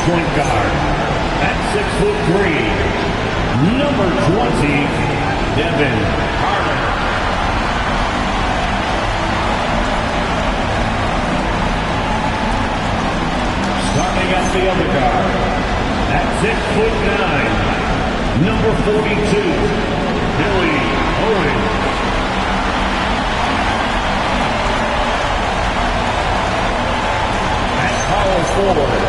point guard. At 6'3", number 20, Devin Carter. Starting at the other guard. At 6'9", number 42, Billy Owens. Power forward.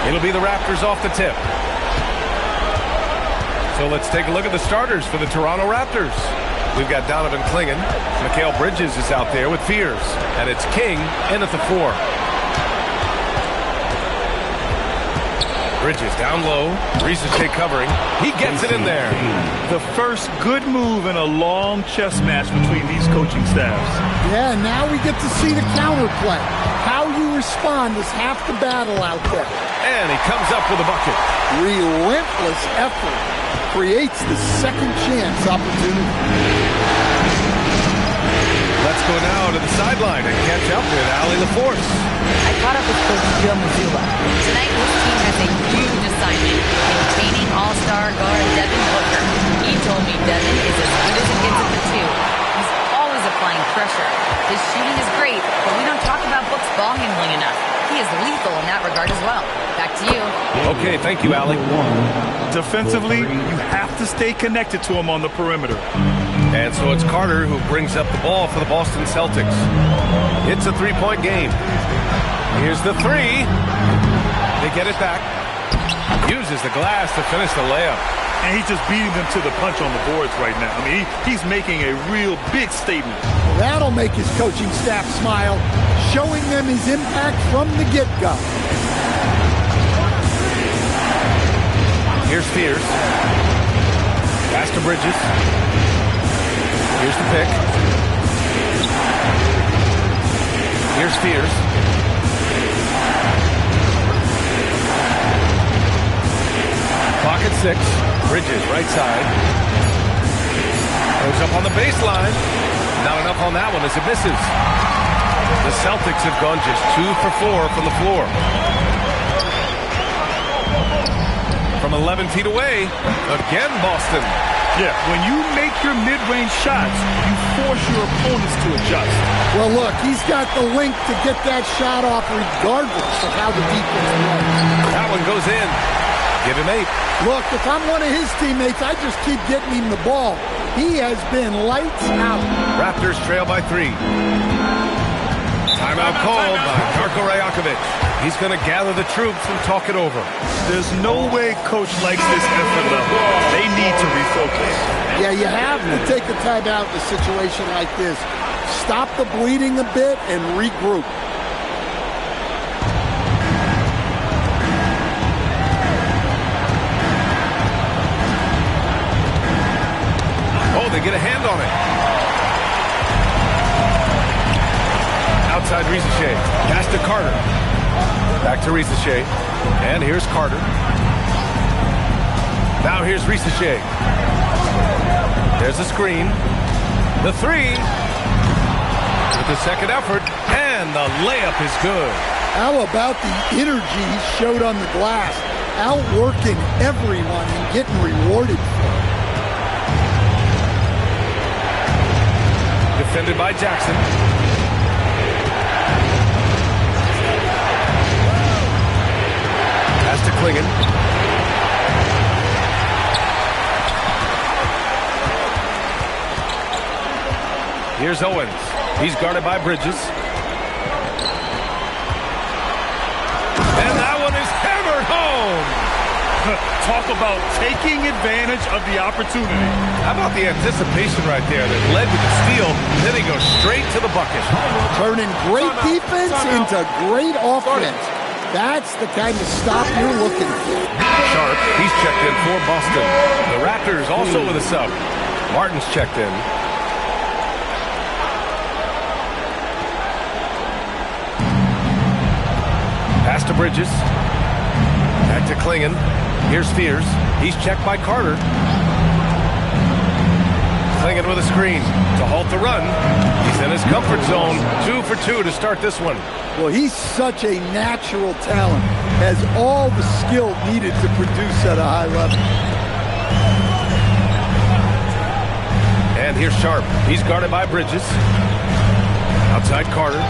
It'll be the Raptors off the tip. So let's take a look at the starters for the Toronto Raptors. We've got Donovan Clingan. Mikal Bridges is out there with Fears. And it's King in at the 4. Bridges down low. Risache covering. He gets it in there. The first good move in a long chess match between these coaching staffs. Yeah, now we get to see the counterplay. How you respond is half the battle out there. And he comes up with a bucket. Relentless effort creates the second chance opportunity. Let's go now to the sideline and catch up with Allie LaForce. I caught up with Coach Joe Mazzulla. Tonight, his team has a huge assignment, maintaining all-star guard Devin Booker. He told me Devin is as good as it gets at the 2. He's always applying pressure. His shooting is great, but we don't talk about Book's ball handling enough. He is lethal in that regard as well. Back to you. Okay, thank you, Allie. Defensively, you have to stay connected to him on the perimeter. And so it's Carter who brings up the ball for the Boston Celtics. It's a 3-point game. Here's the 3. They get it back. Uses the glass to finish the layup. And he's just beating them to the punch on the boards right now. I mean, he's making a real big statement. That'll make his coaching staff smile, showing them his impact from the get-go. Here's Fears. Pass to Bridges. Here's the pick. Here's Fears. Clock at 6. Bridges, right side. Goes up on the baseline. Not enough on that one as it misses. The Celtics have gone just 2 for 4 from the floor. From 11 feet away, again Boston. Yeah, when you make your mid-range shots, you force your opponents to adjust. Well, look, he's got the length to get that shot off regardless of how the defense plays. That one goes in. Give him 8. Look, if I'm one of his teammates, I just keep getting him the ball. He has been lights out. Raptors trail by 3. Timeout called by Darko Rajakovic. He's going to gather the troops and talk it over. There's no way coach likes this effort level. They need to refocus. Yeah, you have to take a timeout in a situation like this. Stop the bleeding a bit and regroup. Oh, they get a hand on it. Outside Risache. Pass to Carter. Back to Risache. And here's Carter. Now here's Risache. There's a screen. The 3. With the second effort. And the layup is good. How about the energy he showed on the glass? Outworking everyone and getting rewarded for it. by Jackson. Pass to Klingon. Here's Owens. He's guarded by Bridges. And that one is hammered home. Talk about taking advantage of the opportunity. How about the anticipation right there that led to the steal? Then he goes straight to the bucket. Turning great defense into great offense. That's the kind of stop you're looking for. Sharp, he's checked in for Boston. The Raptors also with a sub. Martin's checked in. Pass to Bridges. Back to Klingon. Here's Fears. He's checked by Carter. Klingon with a screen to halt the run. He's in his comfort zone. 2 for 2 to start this one. Well, he's such a natural talent. Has all the skill needed to produce at a high level. And here's Sharp. He's guarded by Bridges. Outside Carter.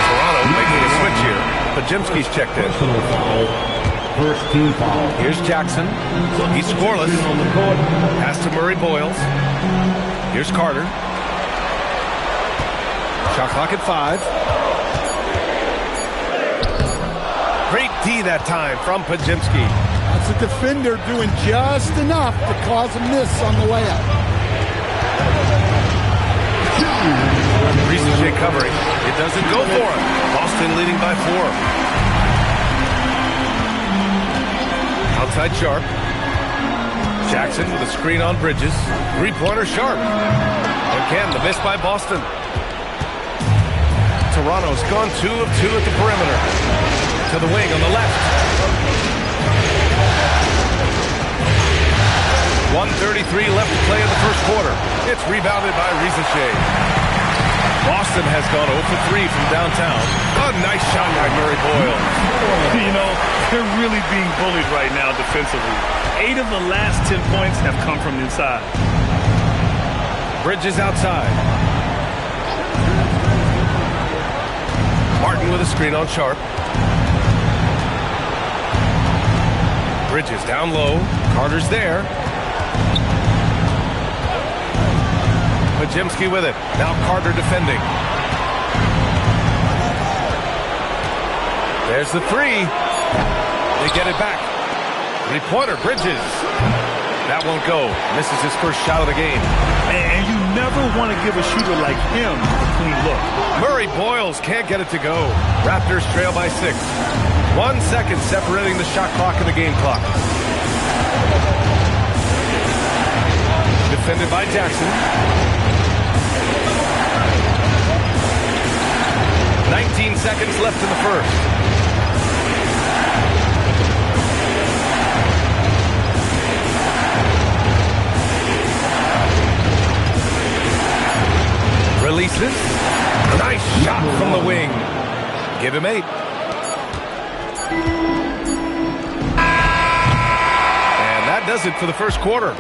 Toronto making a switch here. Pajimski's checked in. First team foul. Here's Jackson. He's scoreless. Pass to Murray Boyles. Here's Carter. Shot clock at 5. Great D that time from Pajimski. That's a defender doing just enough to cause a miss on the layup. Reese J covering. It doesn't go for him. Boston leading by 4. Outside Sharp. Jackson with a screen on Bridges. Three-pointer Sharp. Again, the miss by Boston. Toronto's gone 2 of 2 at the perimeter. To the wing on the left. 1:33 left to play in the first quarter. It's rebounded by Riesenshay. Boston has gone 0 for 3 from downtown. A nice shot by Murray Boyles. You know, they're really being bullied right now defensively. 8 of the last 10 points have come from inside. Bridges outside. Martin with a screen on Sharp. Bridges down low. Carter's there. Pajimski with it. Now Carter defending. There's the 3. They get it back. Three-pointer, Bridges. That won't go. Misses his first shot of the game. And you never want to give a shooter like him a clean look. Murray Boyles can't get it to go. Raptors trail by 6. 1 second separating the shot clock and the game clock. Defended by Jackson. 19 seconds left in the first. Releases. Nice shot from the wing. Give him 8. And that does it for the first quarter.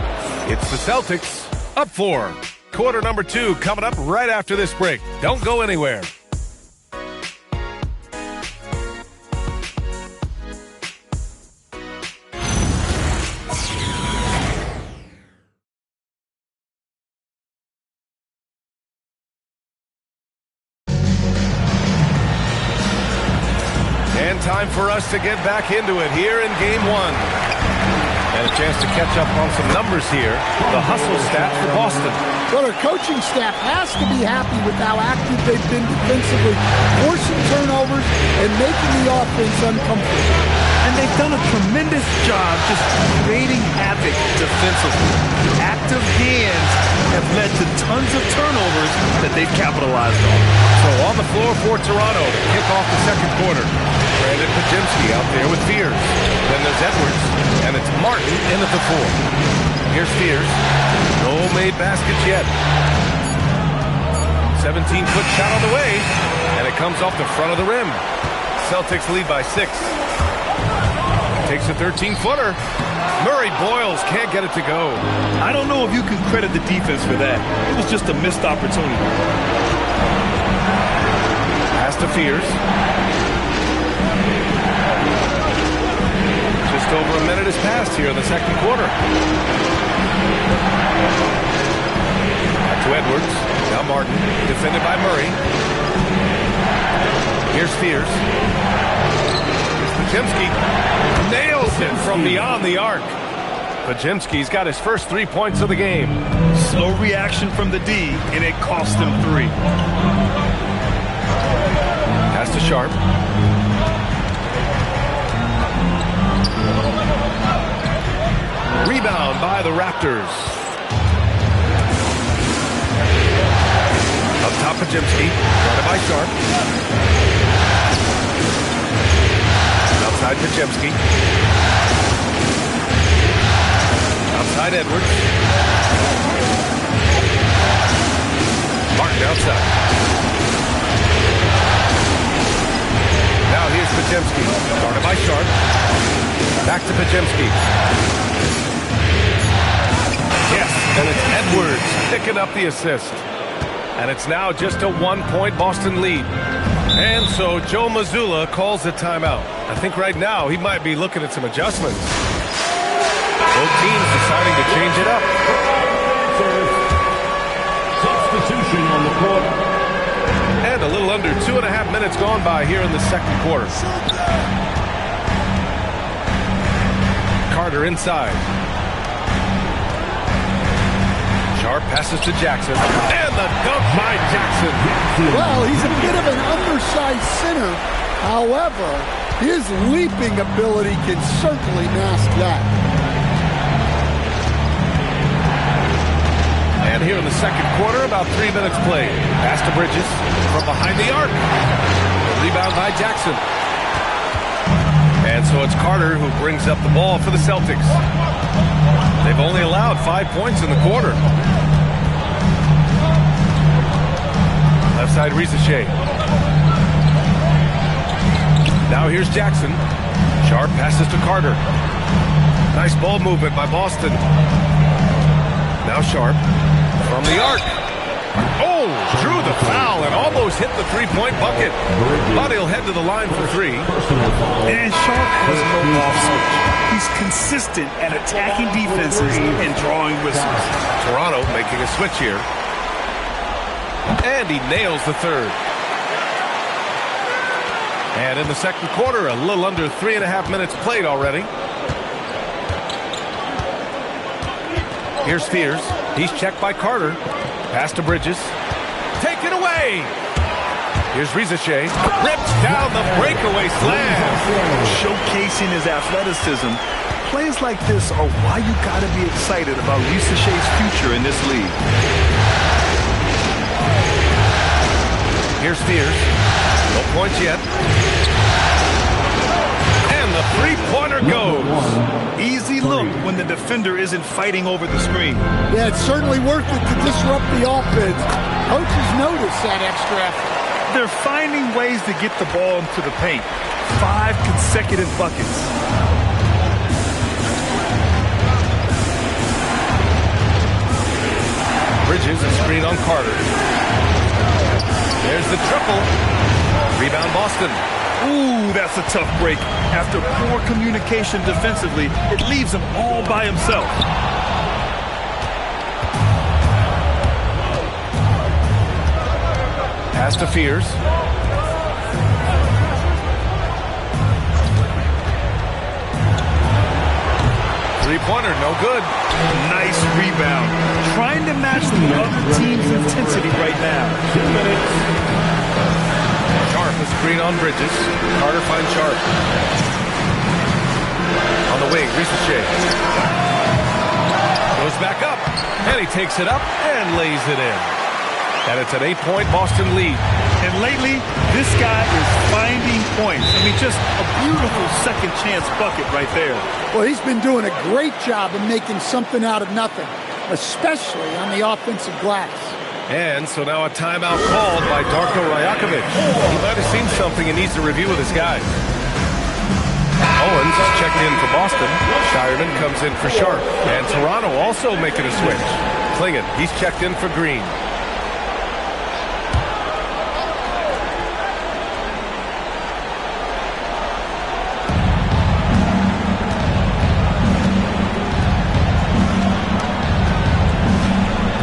It's the Celtics up 4. Quarter number 2 coming up right after this break. Don't go anywhere. Time for us to get back into it here in Game 1. And a chance to catch up on some numbers here. The hustle stats for Boston. Well, their coaching staff has to be happy with how active they've been defensively, forcing turnovers and making the offense uncomfortable. And they've done a tremendous job just creating havoc defensively. Active hands have led to tons of turnovers that they've capitalized on. So on the floor for Toronto to kick off the second quarter. Brandon Pajimski out there with Fears. Then there's Edwards, and it's Martin in at the 4. Here's Fears. No made baskets yet. 17-foot shot on the way, and it comes off the front of the rim. Celtics lead by 6. Takes a 13-footer. Murray boils, can't get it to go. I don't know if you can credit the defense for that. It was just a missed opportunity. Pass to Fears. Just over a minute has passed here in the second quarter. Back to Edwards. Now Martin, defended by Murray. Here's Fears. Here's Pajemski. Nails it from beyond the arc. Pajemski's got his first 3 points of the game. Slow reaction from the D, and it cost him 3. Pass to Sharp. Rebound by the Raptors. Up top, Pajemski. Guarded by Sharp. Outside Pajemski. Outside Edwards. Martin outside. Now here's Pajemski. Guarded by Sharp. Back to Pajemski. Yes, and it's Edwards picking up the assist. And it's now just a 1-point Boston lead. And so Joe Mazzulla calls a timeout. I think right now he might be looking at some adjustments. Both teams deciding to change it up. Substitution on the court. And a little under 2.5 minutes gone by here in the second quarter. Carter inside. Sharp passes to Jackson. And the dunk by Jackson. Well, he's a bit of an undersized center. However, his leaping ability can certainly mask that. And here in the second quarter, about 3 minutes played. Pass to Bridges from behind the arc. Rebound by Jackson. And so it's Carter who brings up the ball for the Celtics. They've only allowed 5 points in the quarter. Left side, Rizachet. Now here's Jackson. Sharp passes to Carter. Nice ball movement by Boston. Now Sharp from the arc. Oh, drew the foul and almost hit the three-point bucket. But he'll head to the line for 3. And Sharp has no off switch. He's consistent at attacking defenses and drawing whistles. Toronto making a switch here. And he nails the third. And in the second quarter, a little under 3.5 minutes played already. Here's Fears. He's checked by Carter. Pass to Bridges. Taken away. Here's Rizachet. Rips down the breakaway slam. Showcasing his athleticism. Plays like this are why you got to be excited about Rizachet's future in this league. Here's Fears. No points yet. And the three-pointer goes. Easy look when the defender isn't fighting over the screen. Yeah, it's certainly worth it to disrupt the offense. Coaches notice that extra effort. They're finding ways to get the ball into the paint. 5 consecutive buckets. Bridges, a screen on Carter. There's the triple. Rebound Boston. Ooh, that's a tough break. After poor communication defensively, it leaves him all by himself. Pass to Fears. Three-pointer, no good. Nice rebound. Trying to match the other team's intensity right now. 2 minutes. Sharp, a screen on Bridges. Carter finds Sharp. On the wing, Rizachet. Goes back up, and he takes it up and lays it in. And it's an 8-point Boston lead. And lately, this guy is finding points. I mean, just a beautiful second chance bucket right there. Well, he's been doing a great job of making something out of nothing, especially on the offensive glass. And so now a timeout called by Darko Rajakovic. He might have seen something and needs to review with his guys. Owens is checked in for Boston. Shireman comes in for Sharp. And Toronto also making a switch. Klingon, he's checked in for Green.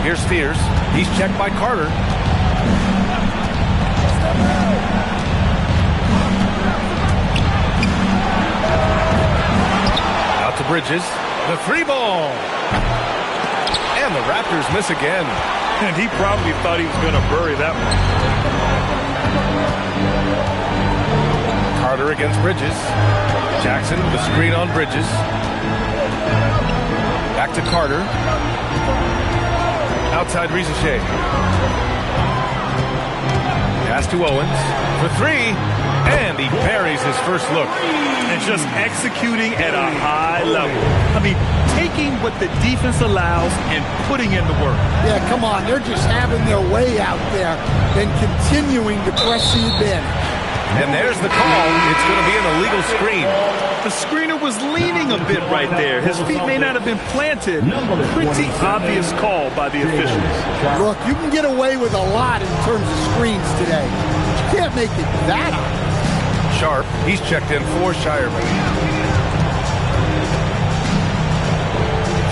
Here's Spears. He's checked by Carter. Out to Bridges. The 3-ball. And the Raptors miss again. And he probably thought he was going to bury that one. Carter against Bridges. Jackson with a screen on Bridges. Back to Carter. Outside Rizachet. Pass to Owens for 3, and he buries his first look. And just executing at a high level. I mean, taking what the defense allows and putting in the work. Yeah, come on. They're just having their way out there and continuing to press the advantage. And there's the call. It's going to be an illegal screen. The screener was leaning a bit right there. His feet may not have been planted. Pretty obvious call by the officials. Look, you can get away with a lot in terms of screens today. You can't make it that obvious. Sharp, he's checked in for Shireman.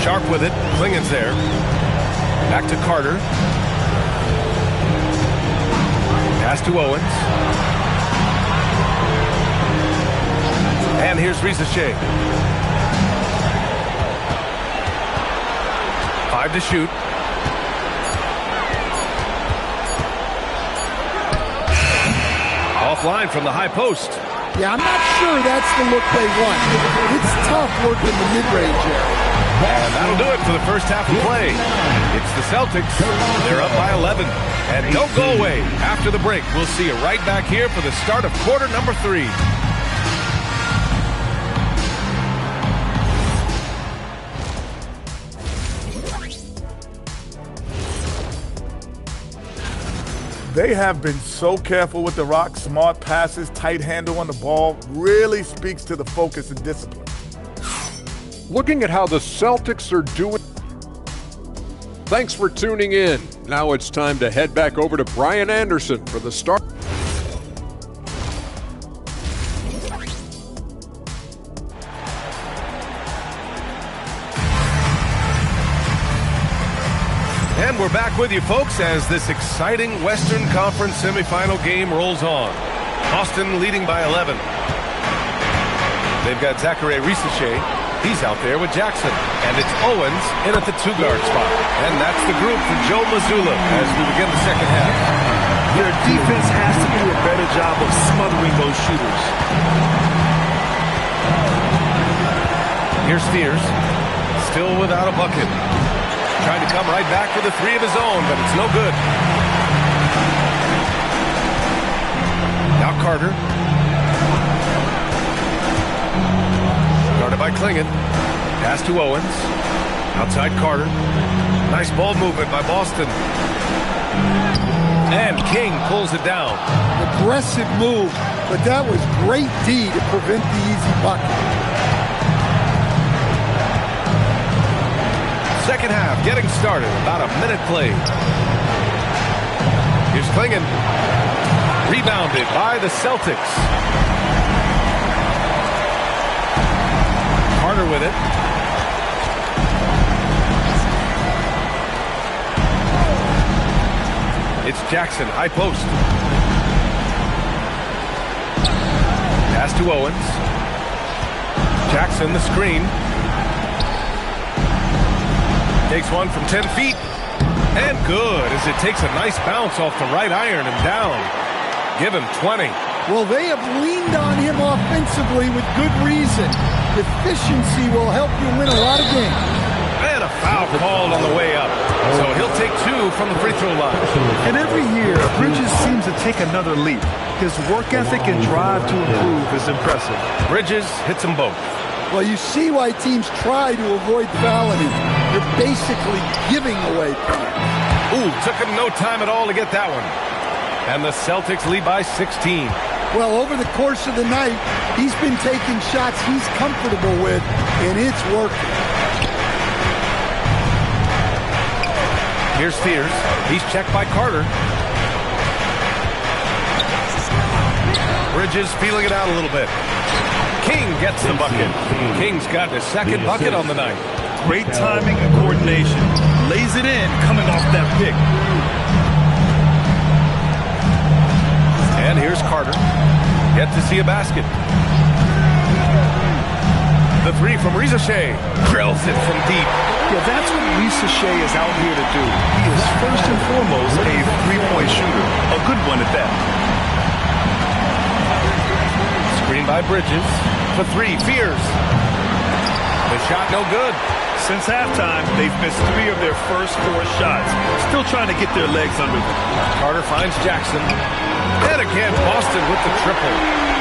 Sharp with it. Klingon's there. Back to Carter. Pass to Owens. And here's Rizachet. 5 to shoot. Offline from the high post. Yeah, I'm not sure that's the look they want. It's tough working the mid-range area. And that'll do it for the first half of play. It's the Celtics. They're up by 11. And don't go away. After the break, we'll see you right back here for the start of quarter number 3. They have been so careful with the rock. Smart passes, tight handle on the ball really speaks to the focus and discipline. Looking at how the Celtics are doing. Thanks for tuning in. Now it's time to head back over to Brian Anderson for the start. And we're back with you, folks, as this exciting Western Conference semifinal game rolls on. Boston leading by 11. They've got Zachary Rizachet. He's out there with Jackson. And it's Owens in at the 2-guard spot. And that's the group for Joe Mazzulla as we begin the second half. Their defense has to do a better job of smothering those shooters. Here's Spears. Still without a bucket. Trying to come right back with a 3 of his own, but it's no good. Now Carter. Guarded by Klingon. Pass to Owens. Outside Carter. Nice ball movement by Boston. And King pulls it down. Aggressive move, but that was great D to prevent the easy bucket. Second half getting started. About a minute played. Here's Klingon. Rebounded by the Celtics. Carter with it. It's Jackson, high post. Pass to Owens. Jackson, the screen. Takes one from 10 feet. And good, as it takes a nice bounce off the right iron and down. Give him 20. Well, they have leaned on him offensively with good reason. Efficiency will help you win a lot of games. And a foul called on the way up. So he'll take 2 from the free throw line. And every year, Bridges seems to take another leap. His work ethic and drive to improve is impressive. Bridges hits them both. Well, you see why teams try to avoid fouling him. You're basically giving away points. Ooh, took him no time at all to get that one. And the Celtics lead by 16. Well, over the course of the night, he's been taking shots he's comfortable with, and it's working. Here's Spears. He's checked by Carter. Bridges feeling it out a little bit. King gets the bucket. King's got his second bucket on the night. Great timing and coordination. Lays it in coming off that pick. And here's Carter. Yet to see a basket. The three from Rizachet. Drills it from deep. Yeah, that's what Rizachet is out here to do. He is first and foremost a three-point shooter. A good one at that. Screen by Bridges. For three, Fears. The shot no good. Since halftime, they've missed 3 of their first 4 shots. Still trying to get their legs under them. Carter finds Jackson. And again, Boston with the triple.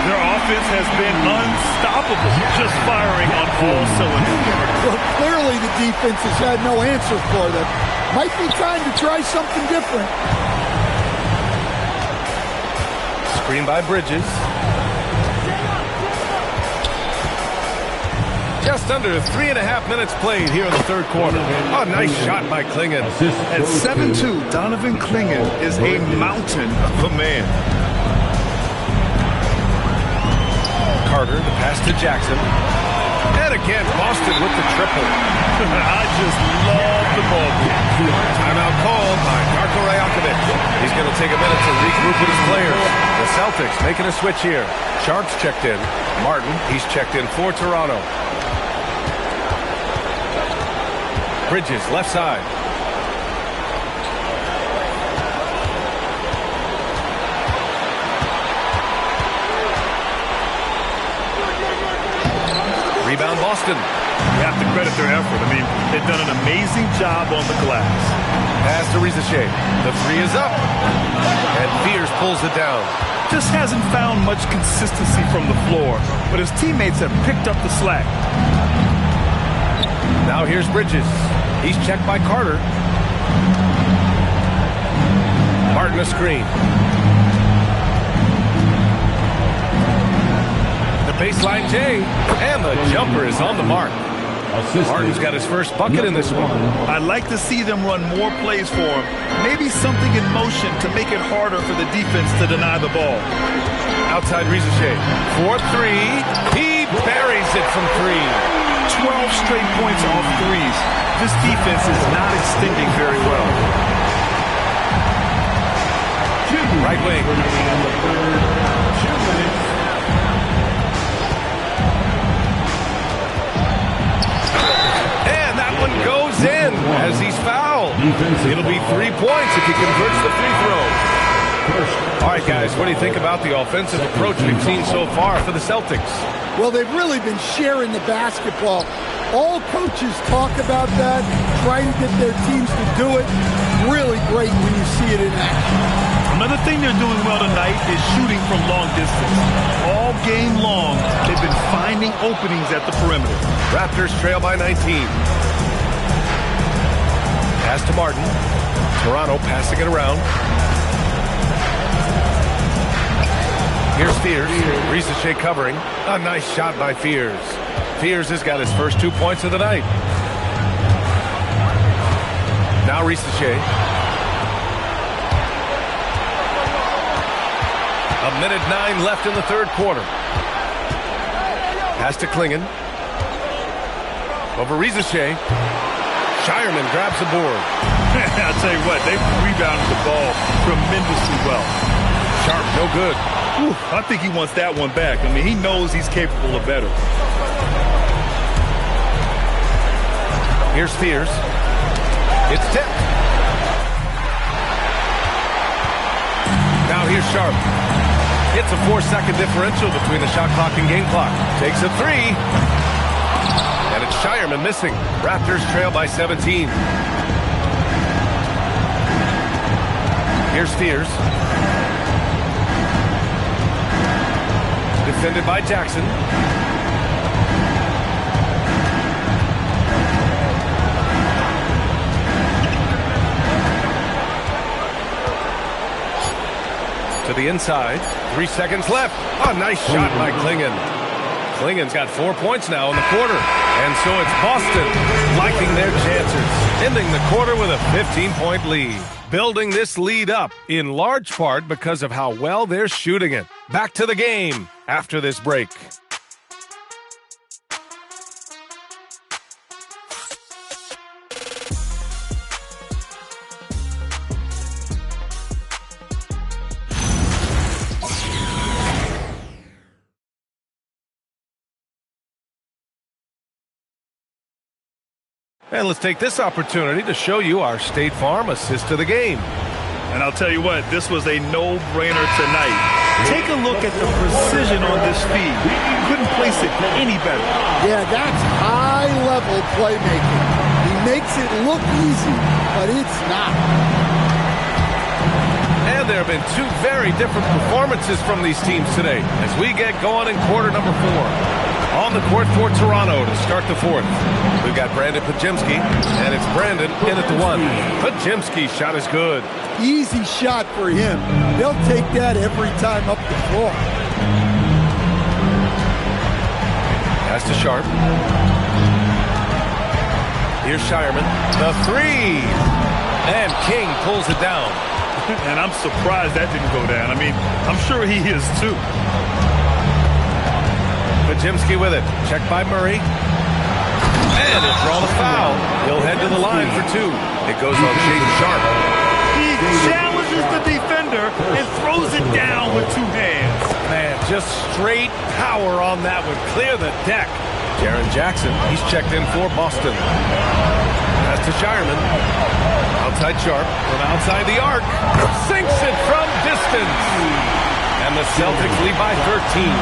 Their offense has been unstoppable, just firing on all cylinders. Well, clearly the defense has had no answer for them. Might be time to try something different. Screen by Bridges. Just under 3.5 minutes played here in the third quarter. Oh, nice shot by Klingon. At 7'2", Donovan Klingon is a mountain of a man. Carter, the pass to Jackson. And again, Boston with the triple. I just love the ball. Timeout called by Darko Rajakovic. He's going to take a minute to regroup with his players. The Celtics making a switch here. Sharps checked in. Martin, he's checked in for Toronto. Bridges, left side. Rebound Boston. You have to credit their effort. I mean, they've done an amazing job on the glass. Pass to Rizachet. The three is up. And Fears pulls it down. Just hasn't found much consistency from the floor, but his teammates have picked up the slack. Now here's Bridges. He's checked by Carter. Martin a screen. The baseline J. And the jumper is on the mark. Martin's got his first bucket in this one. I'd like to see them run more plays for him. Maybe something in motion to make it harder for the defense to deny the ball. Outside Rizachet. 4-3. He buries it from 3. 12 straight points off threes. This defense is not extending very well. Right wing. And that one goes in as he's fouled. It'll be 3 points if he converts the free throw. All right, guys, what do you think about the offensive approach we've seen so far for the Celtics? Well, they've really been sharing the basketball. All coaches talk about that, trying to get their teams to do it. Really great when you see it in action. Another thing they're doing well tonight is shooting from long distance. All game long, they've been finding openings at the perimeter. Raptors trail by 19. Pass to Martin. Toronto passing it around. Here's Fears. Rizachet covering. A nice shot by Fears. Fears has got his first 2 points of the night. Now Rizachet. A minute 9 left in the third quarter. Pass to Klingon. Over Rizachet. Shireman grabs the board. I'll tell you what, they've rebounded the ball tremendously well. Sharp, no good. Whew, I think he wants that one back. I mean, he knows he's capable of better. Here's Fears. It's tipped. Now here's Sharp. It's a 4-second differential between the shot clock and game clock. Takes a 3. And it's Shireman missing. Raptors trail by 17. Here's Fears. Defended by Jackson. To the inside. 3 seconds left. A nice shot by Klingon. Klingon's got 4 points now in the quarter. And so it's Boston liking their chances, ending the quarter with a 15-point lead. Building this lead up in large part because of how well they're shooting it. Back to the game after this break. And let's take this opportunity to show you our State Farm assist to the game. And I'll tell you what, this was a no-brainer tonight. Take a look at the precision on this feed. Couldn't place it any better. Yeah, that's high-level playmaking. He makes it look easy, but it's not. And there have been 2 very different performances from these teams today as we get going in quarter number 4. On the court for Toronto to start the 4th. We've got Brandon Pajemski, and it's Brandon in at the 1. Pajemski's shot is good. Easy shot for him. They'll take that every time up the floor. Pass to Sharp. Here's Shireman. The 3. And King pulls it down. And I'm surprised that didn't go down. I mean, I'm sure he is too. Pajemski with it. Checked by Murray. And he'll draw the foul. He'll head to the line for 2. It goes on Shaden Sharp. He challenges the defender and throws it down with 2 hands. Man, just straight power on that would clear the deck. Jaren Jackson, he's checked in for Boston. Pass to Shireman. Outside Sharp from outside the arc. Sinks it from distance. And the Celtics lead by 13.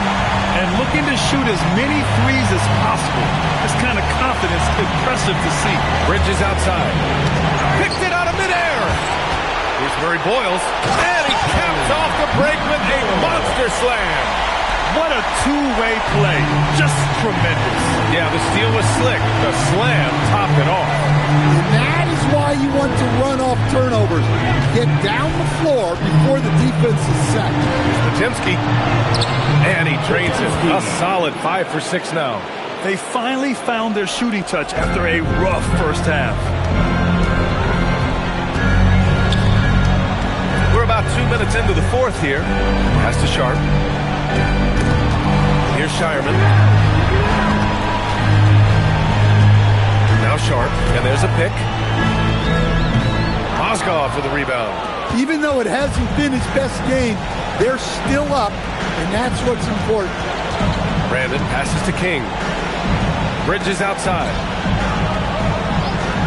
And looking to shoot as many threes as possible. This kind of confidence, impressive to see. Bridges outside. Picked it out of midair. Here's Murray Boyles. And he caps off the break with a monster slam. What a two-way play. Just tremendous. Yeah, the steal was slick. The slam topped it off. And that is why you want to run off turnovers. Get down the floor before the defense is set. Pajemski. And he drains it. A solid 5 for 6 now. They finally found their shooting touch after a rough first half. We're about 2 minutes into the 4th here. Pass to Sharp. Here's Shireman. Now Sharp. And there's a pick. Mozgov for the rebound. Even though it hasn't been his best game, they're still up, and that's what's important. Brandon passes to King. Bridges outside.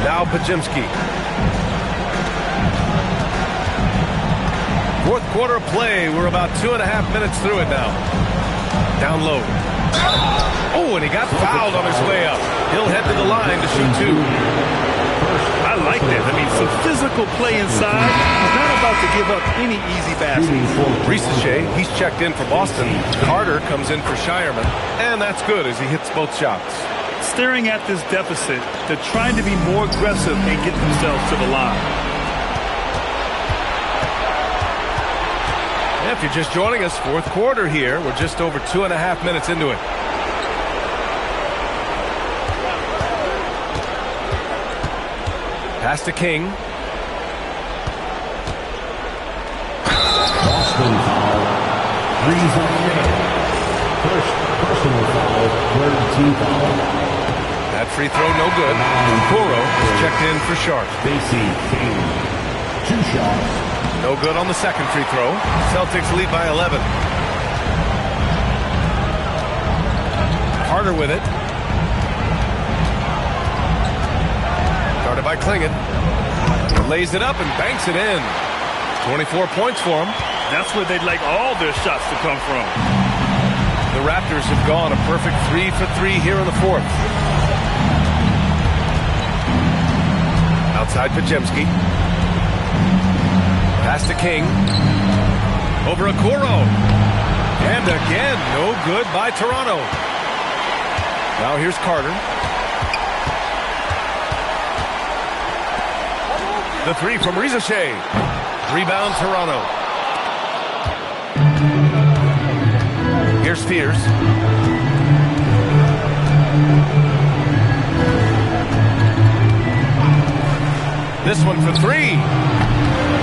Now Pajemski. 4th quarter of play. We're about 2.5 minutes through it now. Down low. Oh, and he got fouled on his way up. He'll head to the line to shoot 2. I like that. I mean, some physical play inside. He's not about to give up any easy baskets. Risache, he's checked in for Boston. Carter comes in for Shireman. And that's good as he hits both shots. Staring at this deficit, they're trying to be more aggressive and get themselves to the line. If you're just joining us, 4th quarter here. We're just over 2.5 minutes into it. Pass to King. Boston foul. 3's on the man. First personal foul. 3rd team foul. That free throw no good. Kuro is checked in for Sharp. Stacey King. 2 shots. No good on the 2nd free throw. Celtics lead by 11. Carter with it. Guarded by Klingon. He lays it up and banks it in. 24 points for him. That's where they'd like all their shots to come from. The Raptors have gone a perfect 3 for 3 here in the 4th. Outside Pajemski. Pass to King. Over Okoro. And again, no good by Toronto. Now here's Carter. The 3 from Risache. Rebound Toronto. Here's Spears. This one for three.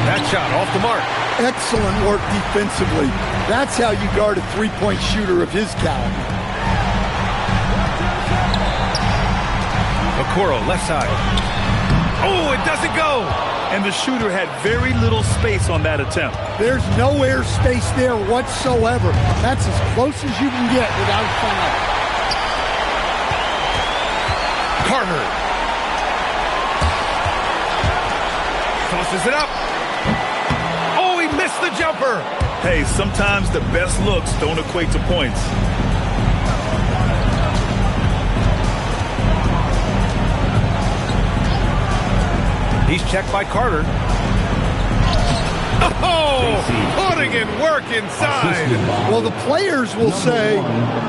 That shot off the mark. Excellent work defensively. That's how you guard a three-point shooter of his caliber. Okoro, left side. Oh, it doesn't go. And the shooter had very little space on that attempt. There's no air space there whatsoever. That's as close as you can get without foul. Carter. Tosses it up. Oh, he missed the jumper. Hey, sometimes the best looks don't equate to points. He's checked by Carter. Oh, putting in work inside. Well, the players will say,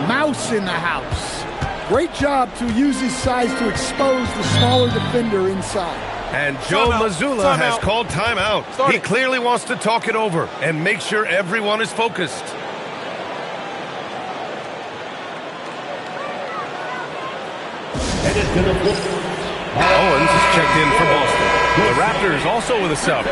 mouse in the house. Great job to use his size to expose the smaller defender inside. And Joe Mazzulla has called timeout. He clearly wants to talk it over and make sure everyone is focused. Owens is checked in for Boston. The Raptors also with a sub.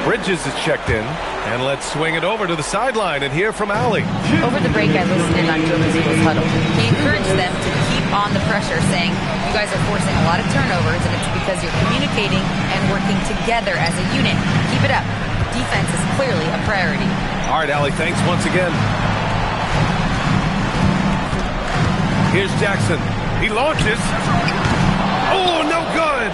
Bridges is checked in. And let's swing it over to the sideline and hear from Allie. Over the break, I listened in on Joe Mazzulla's huddle. He encouraged them to keep on the pressure, saying, you guys are forcing a lot of turnovers, and it's because you're communicating and working together as a unit. Keep it up. Defense is clearly a priority. All right, Allie, thanks once again. Here's Jackson. He launches. Oh, no good.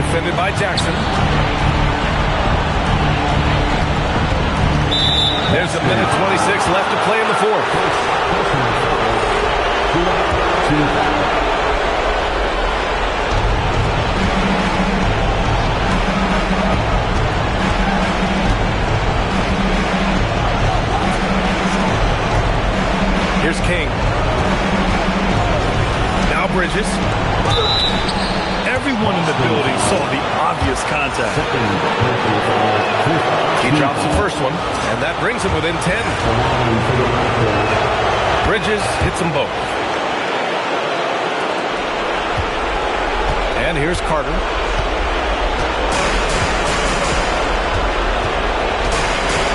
Defended by Jackson. There's a minute 26 left to play in the fourth. Here's King. Now Bridges. Everyone in the building saw the obvious contact. He drops the first one, and that brings him within 10. Bridges hits them both. And here's Carter.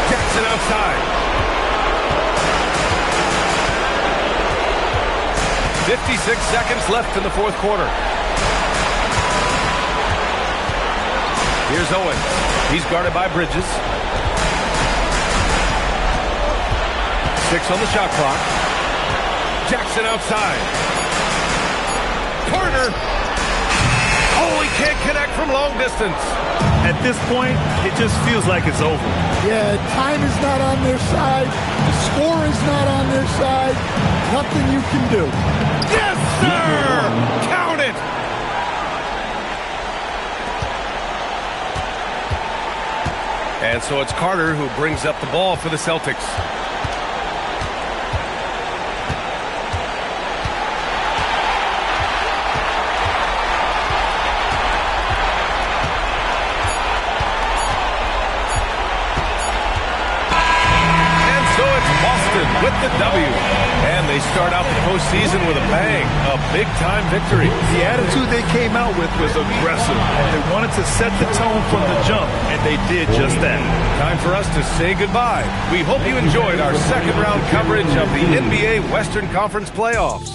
Jackson outside. 56 seconds left in the fourth quarter. Here's Owens. He's guarded by Bridges. 6 on the shot clock. Jackson outside. Carter. Oh, he can't connect from long distance. At this point, it just feels like it's over. Yeah, time is not on their side. The score is not on their side. Nothing you can do. Yes, sir! Count it! And so it's Carter who brings up the ball for the Celtics. And so it's Boston with the W. And they start out the postseason with a bang, a big-time victory. The attitude they came out with was aggressive. They wanted to set the tone from the jump, and they did just that. Time for us to say goodbye. We hope you enjoyed our second-round coverage of the NBA Western Conference playoffs.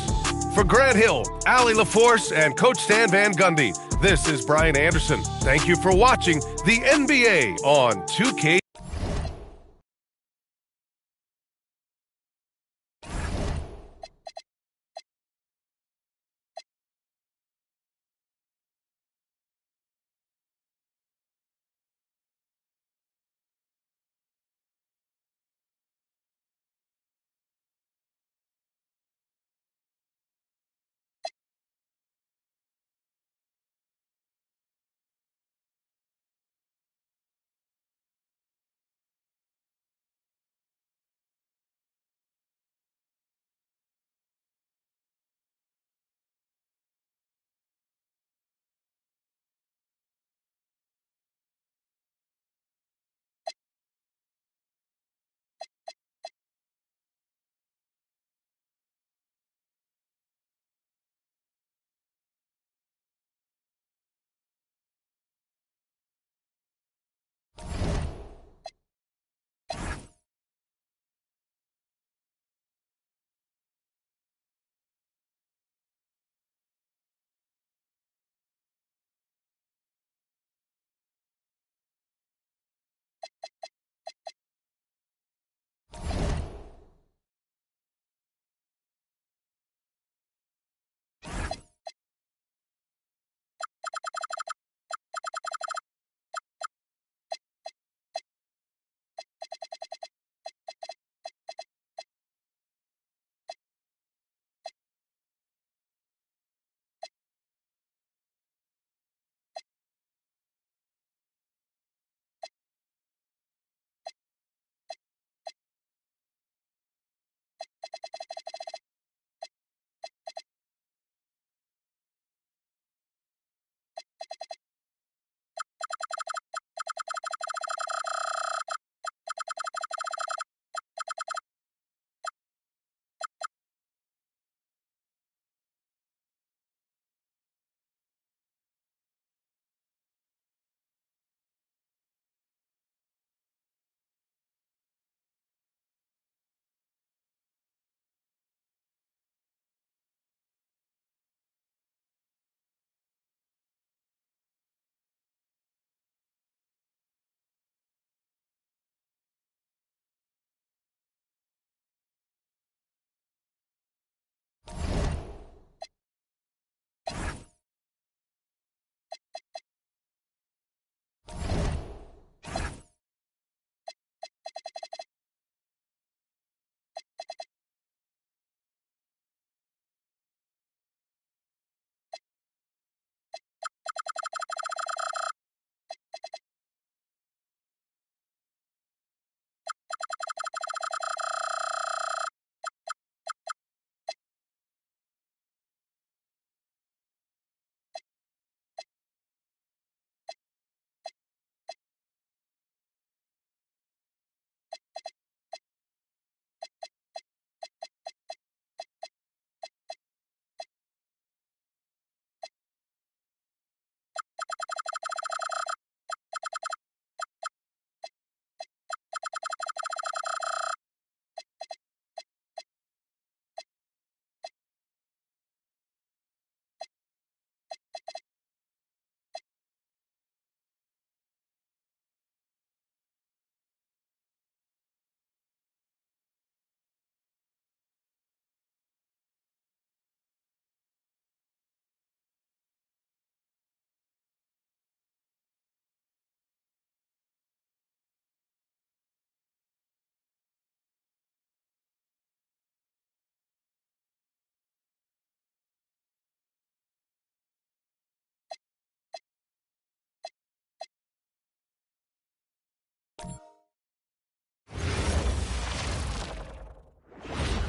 For Grant Hill, Allie LaForce, and Coach Stan Van Gundy, this is Brian Anderson. Thank you for watching the NBA on 2K.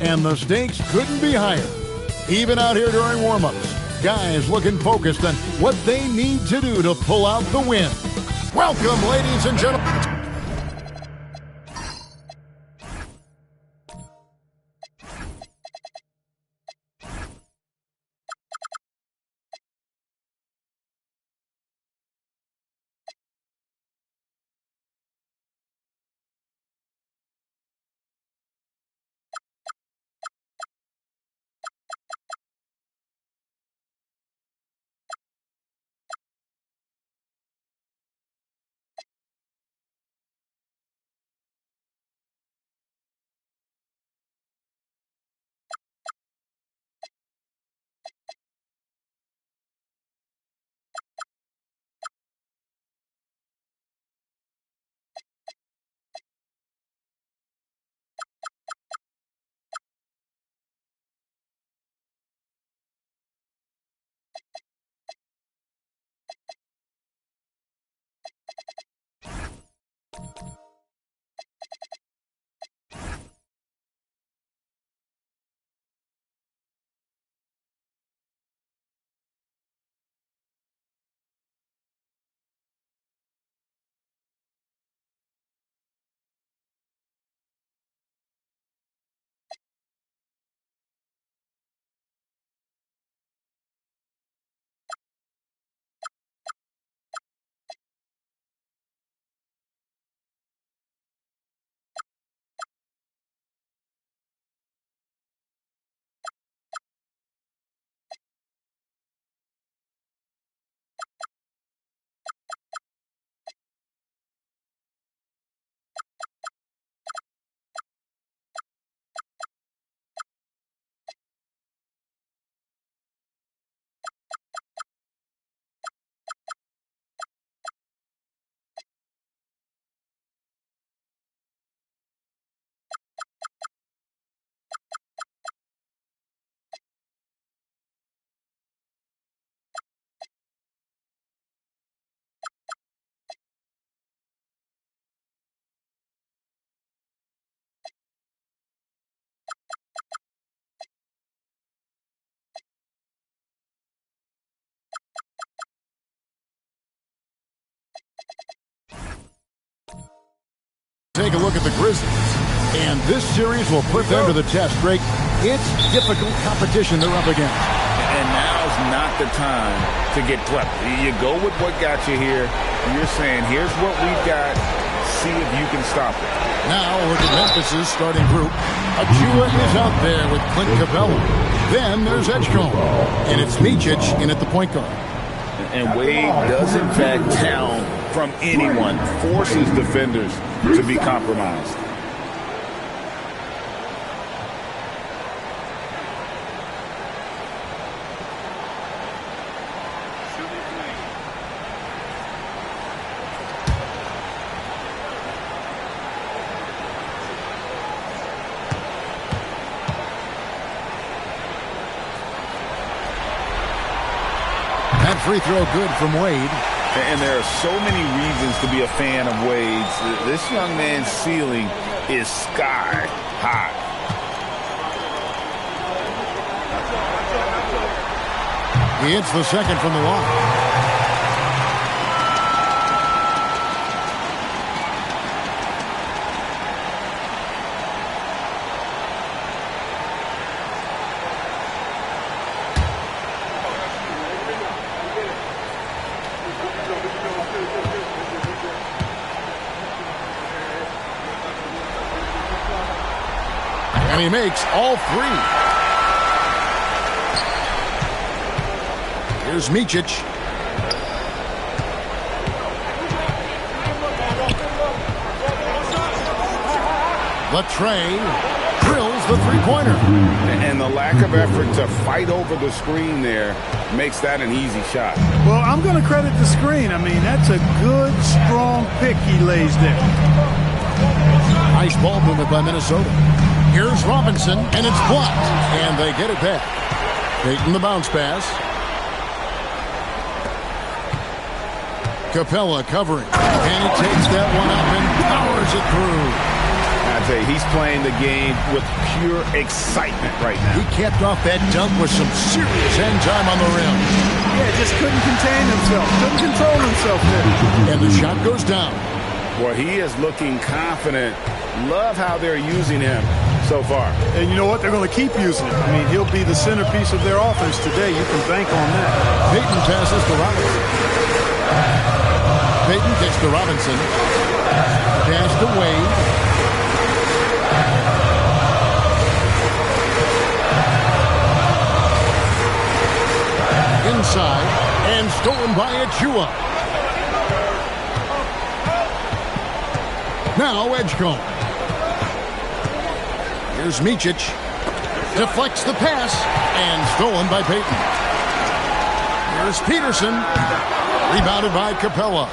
and the stakes couldn't be higher. Even out here during warm-ups, guys looking focused on what they need to do to pull out the win. Welcome, ladies and gentlemen. Take a look at the Grizzlies, and this series will put them to the test, Drake. It's difficult competition they're up against. And now's not the time to get clever. You go with what got you here. You're saying, here's what we've got. See if you can stop it. Now look at Memphis's starting group. Achua is out there with Clint Capella. Then there's Edgecombe, and it's Micic in at the point guard. And Wade doesn't back down from anyone, forces defenders to be compromised. That free throw good from Wade. And there are so many reasons to be a fan of Wade's. This young man's ceiling is sky high. He hits the second from the line. And he makes all three. Here's Micic. Latrey drills the three-pointer. And the lack of effort to fight over the screen there makes that an easy shot. Well, I'm going to credit the screen. I mean, that's a good, strong pick he lays there. Nice ball movement by Minnesota. Here's Robinson, and it's blocked. And they get it back. Taking the bounce pass. Capella covering. And he takes that one up and powers it through. Now, tell you, he's playing the game with pure excitement right now. He capped off that dunk with some serious end time on the rim. Yeah, just couldn't contain himself. Couldn't control himself there. And the shot goes down. Well, he is looking confident. Love how they're using him so far. And you know what? They're going to keep using him. I mean, he'll be the centerpiece of their offense today. You can bank on that. Payton passes to Robinson. Payton kicks to Robinson. Pass to Wade. Inside and stolen by Achua. Now Edgecombe. Here's Micic. Deflects the pass and stolen by Payton. Here's Peterson. Rebounded by Capella.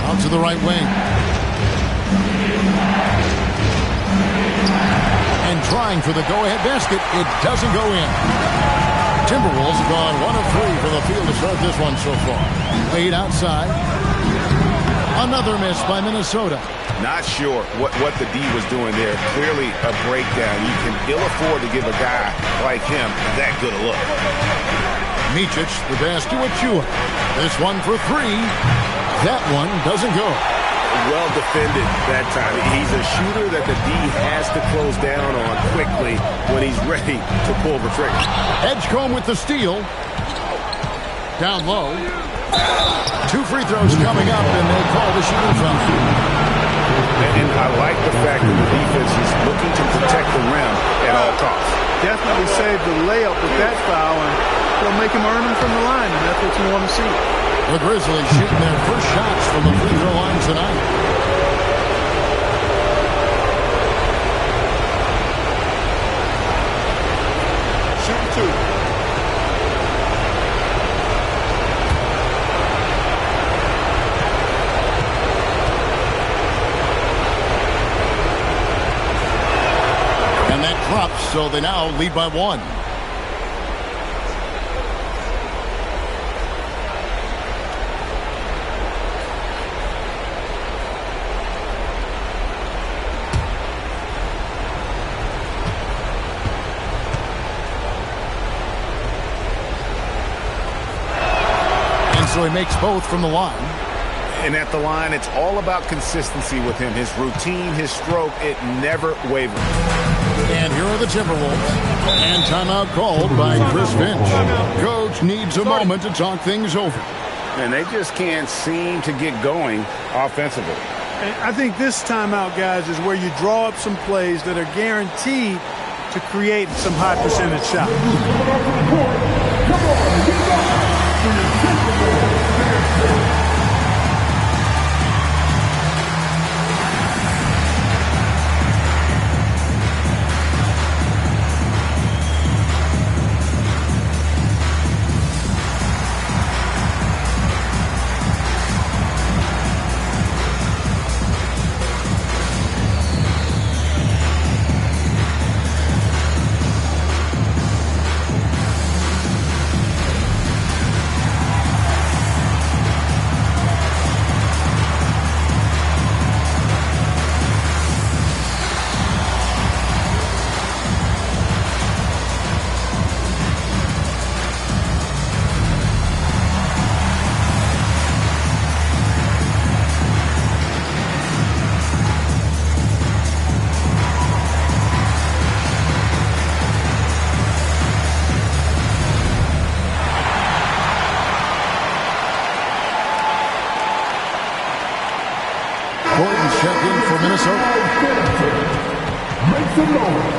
Out to the right wing. And trying for the go-ahead basket. It doesn't go in. Timberwolves have gone 1 of 3 from the field to start this one so far. Wade outside. Another miss by Minnesota. Not sure what the D was doing there. Clearly a breakdown. You can ill afford to give a guy like him that good a look. Micic, the pass to Achua. This one for 3. That one doesn't go. Well defended that time. He's a shooter that the D has to close down on quickly when he's ready to pull the trigger. Edgecombe with the steal. Down low. 2 free throws coming up, and they call the shooting foul. And I like the fact that the defense is looking to protect the rim at all costs. Definitely saved the layup with that foul, and they'll make him earn them from the line, and that's what you want to see. The Grizzlies shooting their first shots from the free throw line tonight. Shooting 2. And that drops, so they now lead by 1. So he makes both from the line. And at the line, it's all about consistency with him. His routine, his stroke, it never wavers. And here are the Timberwolves. And timeout called by Chris Finch. Coach needs a moment to talk things over. And they just can't seem to get going offensively. And I think this timeout, guys, is where you draw up some plays that are guaranteed to create some high percentage shots. Check in for Minnesota. Make some noise.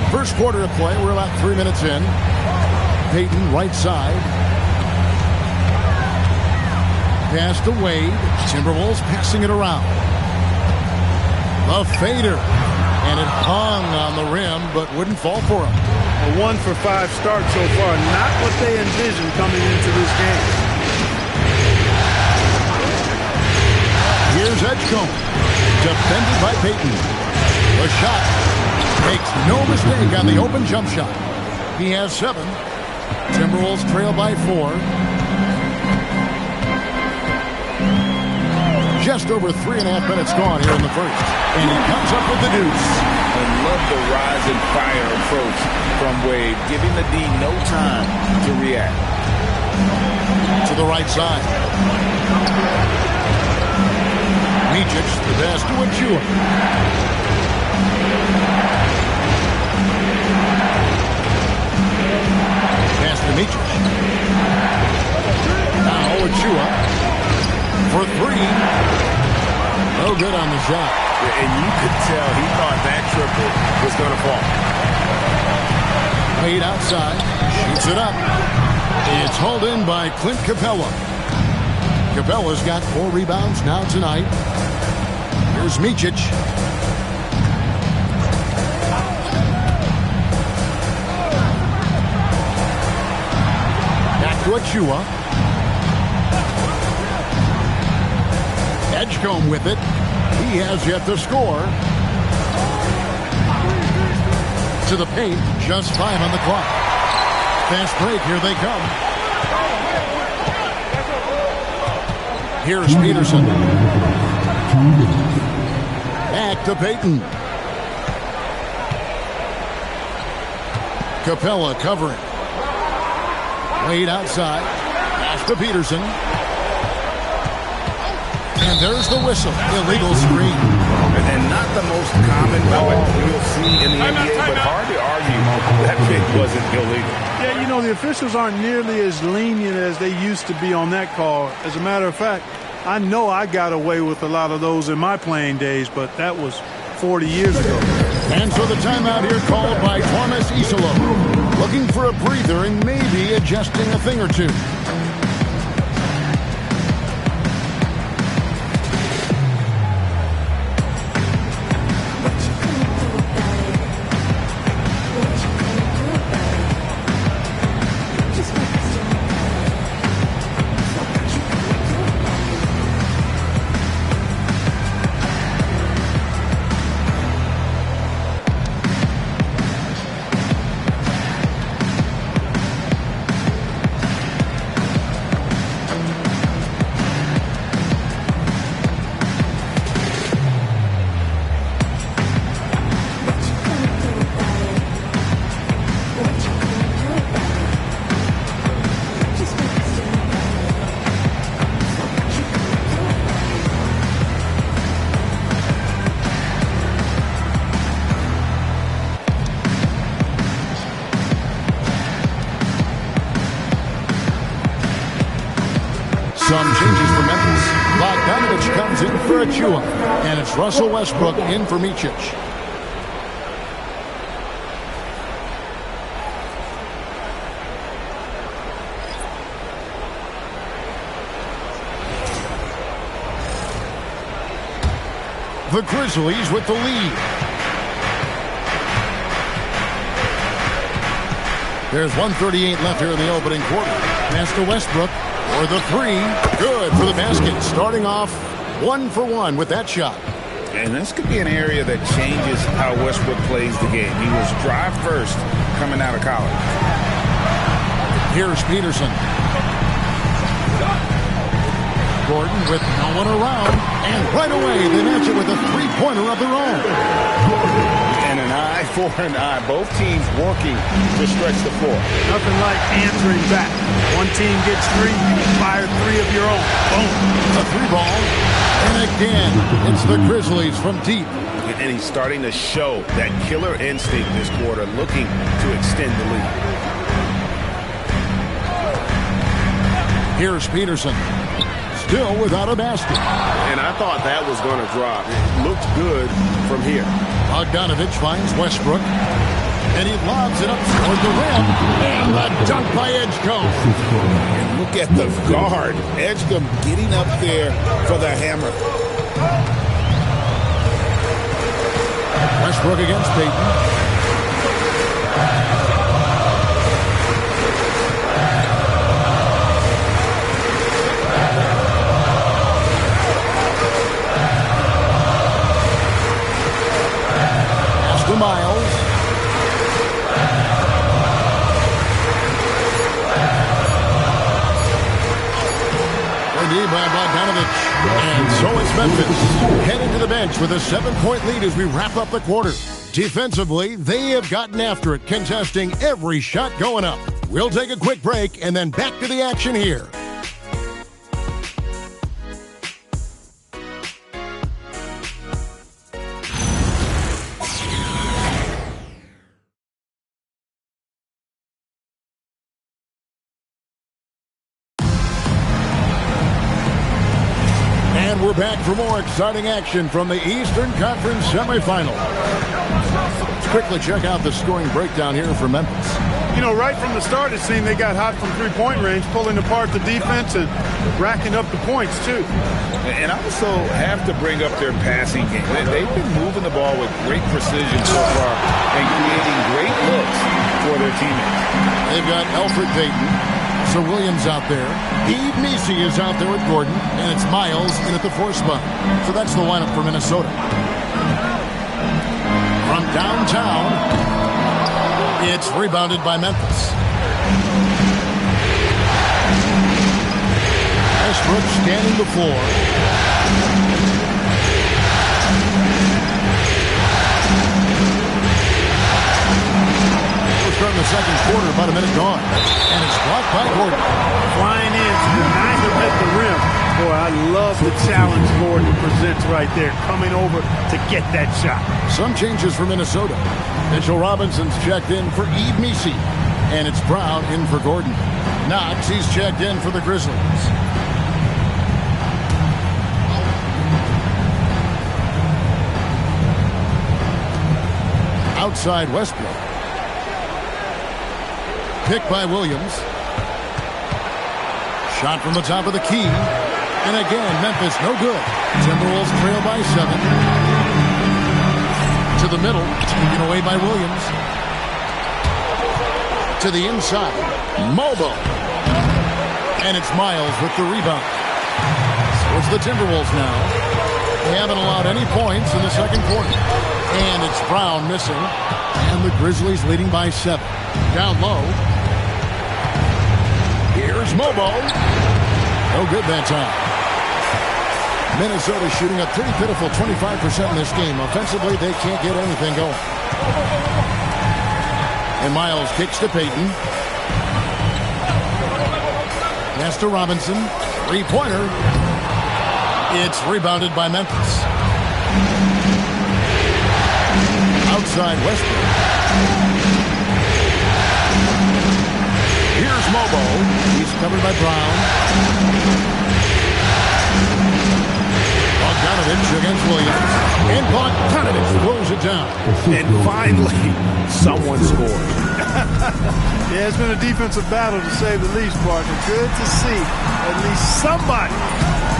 First quarter of play. We're about 3 minutes in. Payton right side. Pass to Wade. Timberwolves passing it around. The fader. And it hung on the rim, but wouldn't fall for him. A 1-for-5 start so far. Not what they envisioned coming into this game. Here's Edgecombe. Defended by Payton. The shot makes no mistake on the open jump shot. He has 7. Timberwolves trail by 4. Just over 3.5 minutes gone here in the first. And he comes up with the deuce. I love the rise and fire approach from Wade, giving the D no time to react. To the right side. Micic, the pass to Achua. Pass to Micic. Now Achua for 3. No good on the shot. And you could tell he thought that triple was going to fall. Wade outside. Shoots it up. It's hauled in by Clint Capella. Capella's got 4 rebounds now tonight. Here's Micic. Back to Achua. Edgecombe with it. He has yet to score. To the paint. Just 5 on the clock. Fast break. Here they come. Here's Peterson. Back to Payton. Capella covering. Wade outside. Pass to Peterson. And there's the whistle. Illegal screen. And not the most common moment you'll see in the NBA, but hard to argue that pick wasn't illegal. Yeah, you know, the officials aren't nearly as lenient as they used to be on that call. As a matter of fact, I know I got away with a lot of those in my playing days, but that was 40 years ago. And so the timeout here called by Thomas Isolo. Looking for a breather and maybe adjusting a thing or two. Some changes for Memphis. Bogdanovich comes in for Achua. And it's Russell Westbrook in for Micic. The Grizzlies with the lead. There's 1:38 left here in the opening quarter. Pass to Westbrook. For the 3, good for the basket. Starting off 1 for 1 with that shot. And this could be an area that changes how Westbrook plays the game. He was drive first coming out of college. Here's Peterson. Gordon with no one around. And right away, they match it with a 3-pointer of their own. And an eye for an eye. Both teams working to stretch the floor. Nothing like answering back. One team gets 3, you fire 3 of your own. Boom. A 3-ball. And again, it's the Grizzlies from deep. And he's starting to show that killer instinct this quarter, looking to extend the lead. Here's Peterson. Still without a basket. And I thought that was going to drop. It looked good from here. Bogdanovich finds Westbrook. And he lobs it up toward the rim. And the dunk by Edgecombe. And look at the guard. Edgecombe getting up there for the hammer. Westbrook against Payton. by Bogdanovich. And so it's Memphis heading to the bench with a 7-point lead as we wrap up the quarter. Defensively, they have gotten after it, contesting every shot going up. We'll take a quick break and then back to the action here. And we're back for more exciting action from the Eastern Conference semifinal. Let's quickly check out the scoring breakdown here for Memphis. You know, right from the start, it seemed they got hot from three-point range, pulling apart the defense and racking up the points, too. And I also have to bring up their passing game. They've been moving the ball with great precision so far and creating great looks for their teammates. They've got Elfrid Payton, Sir Williams out there. Eve Messi is out there with Gordon, and it's Miles in at the 4 spot. So that's the lineup for Minnesota. From downtown, it's rebounded by Memphis. Westbrook scanning the floor. We're starting the second quarter, about a minute gone. And it's blocked by Gordon. Flying in to deny him at the rim. Boy, I love the challenge Gordon presents right there, coming over to get that shot. Some changes for Minnesota. Mitchell Robinson's checked in for Eve Messi. And it's Brown in for Gordon. Knox, he's checked in for the Grizzlies. Outside Westbrook. Picked by Williams. Shot from the top of the key. And again, Memphis no good. Timberwolves trail by 7. To the middle. Taken away by Williams. To the inside. Mobile. And it's Miles with the rebound. So it's the Timberwolves now. They haven't allowed any points in the second quarter. And it's Brown missing. And the Grizzlies leading by 7. Down low. Here's Mobo. No good that time. Minnesota shooting a pretty pitiful 25% in this game. Offensively, they can't get anything going. And Miles kicks to Payton. Pass to Robinson. Three-pointer. It's rebounded by Memphis. Outside Westbrook. Here's Mobo. He's covered by Brown. Bogdanovich against Williams. And Bogdanovich throws it down. And finally, someone scored. Yeah, it's been a defensive battle to say the least, partner. Good to see at least somebody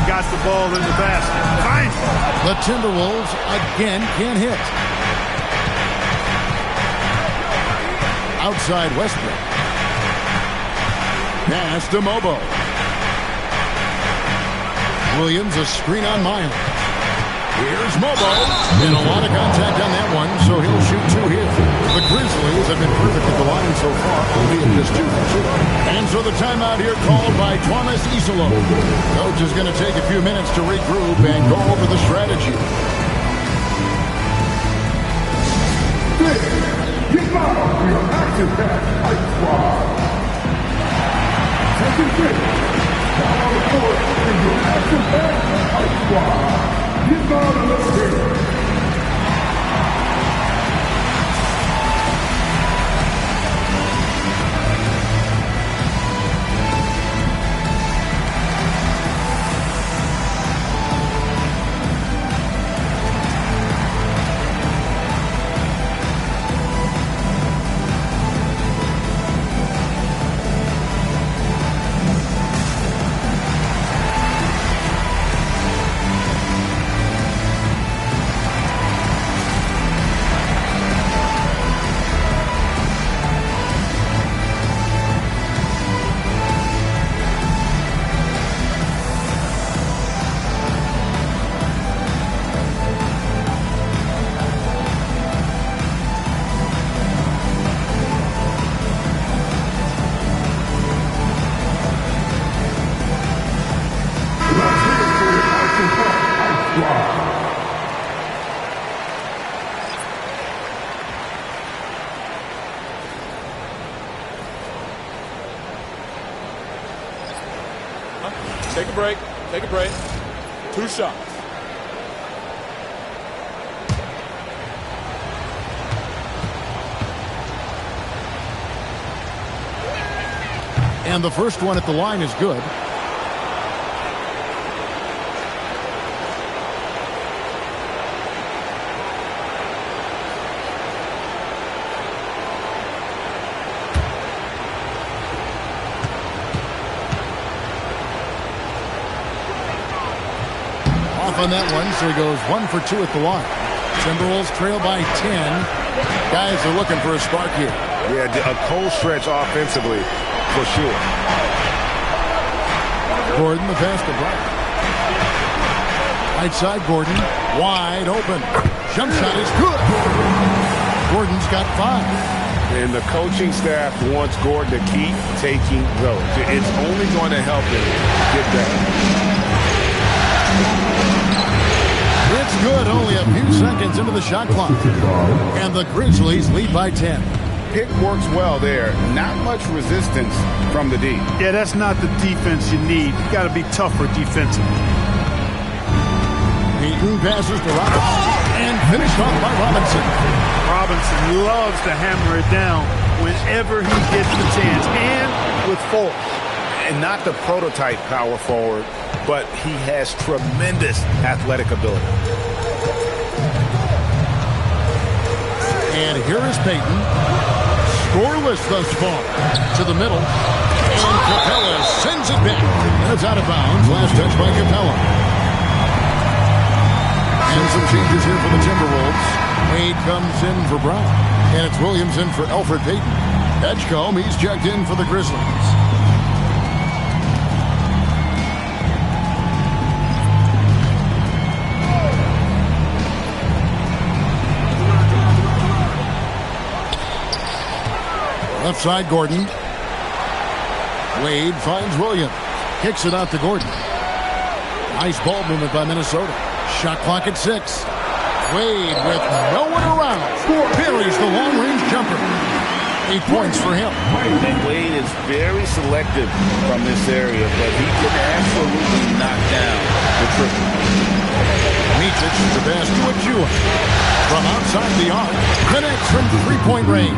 got the ball in the basket. Finally. The Timberwolves again can't hit. Outside Westbrook. Pass to Mobo. Williams, a screen on Miles. Here's Mobo. And a lot of contact on that one, so he'll shoot 2 here. The Grizzlies have been perfect at the line so far, albeit just 2 for 2. And so the timeout here called by Thomas Isolo. Coach is going to take a few minutes to regroup and go over the strategy. Get out of your action pass, High Squad. Second pick. Down on the court in your action pass, High Squad. Get out of the field. Take a break. Take a break. 2 shots. And the first one at the line is good. Off on that one, so he goes 1 for 2 at the line. Timberwolves trail by 10. Guys are looking for a spark here. Yeah, a cold stretch offensively. For sure. Gordon, the pass to Bryant. Right side, Gordon. Wide open. Jump shot is good. Gordon's got 5. And the coaching staff wants Gordon to keep taking those. It's only going to help him get better. It's good. Only a few seconds into the shot clock. And the Grizzlies lead by 10. Pick works well there. Not much resistance from the D. Yeah, that's not the defense you need. You got to be tougher defensively. Peyton passes to Robinson and finished off by Robinson. Robinson loves to hammer it down whenever he gets the chance and with force. And not the prototype power forward, but he has tremendous athletic ability. And here is Peyton. Scoreless thus far. To the middle. And Capella sends it back. And it's out of bounds. Last touch by Capella. And some changes here for the Timberwolves. Wade comes in for Brown. And it's Williams in for Elfrid Payton. Edgecombe, he's checked in for the Grizzlies. Left side, Gordon. Wade finds Williams. Kicks it out to Gordon. Nice ball movement by Minnesota. Shot clock at 6. Wade with no one around. Buries the long-range jumper. 8 points for him. And Wade is very selective from this area, but he can absolutely knock down the triple. Micic to pass to Achua. From outside the arc. Connects from 3-point range.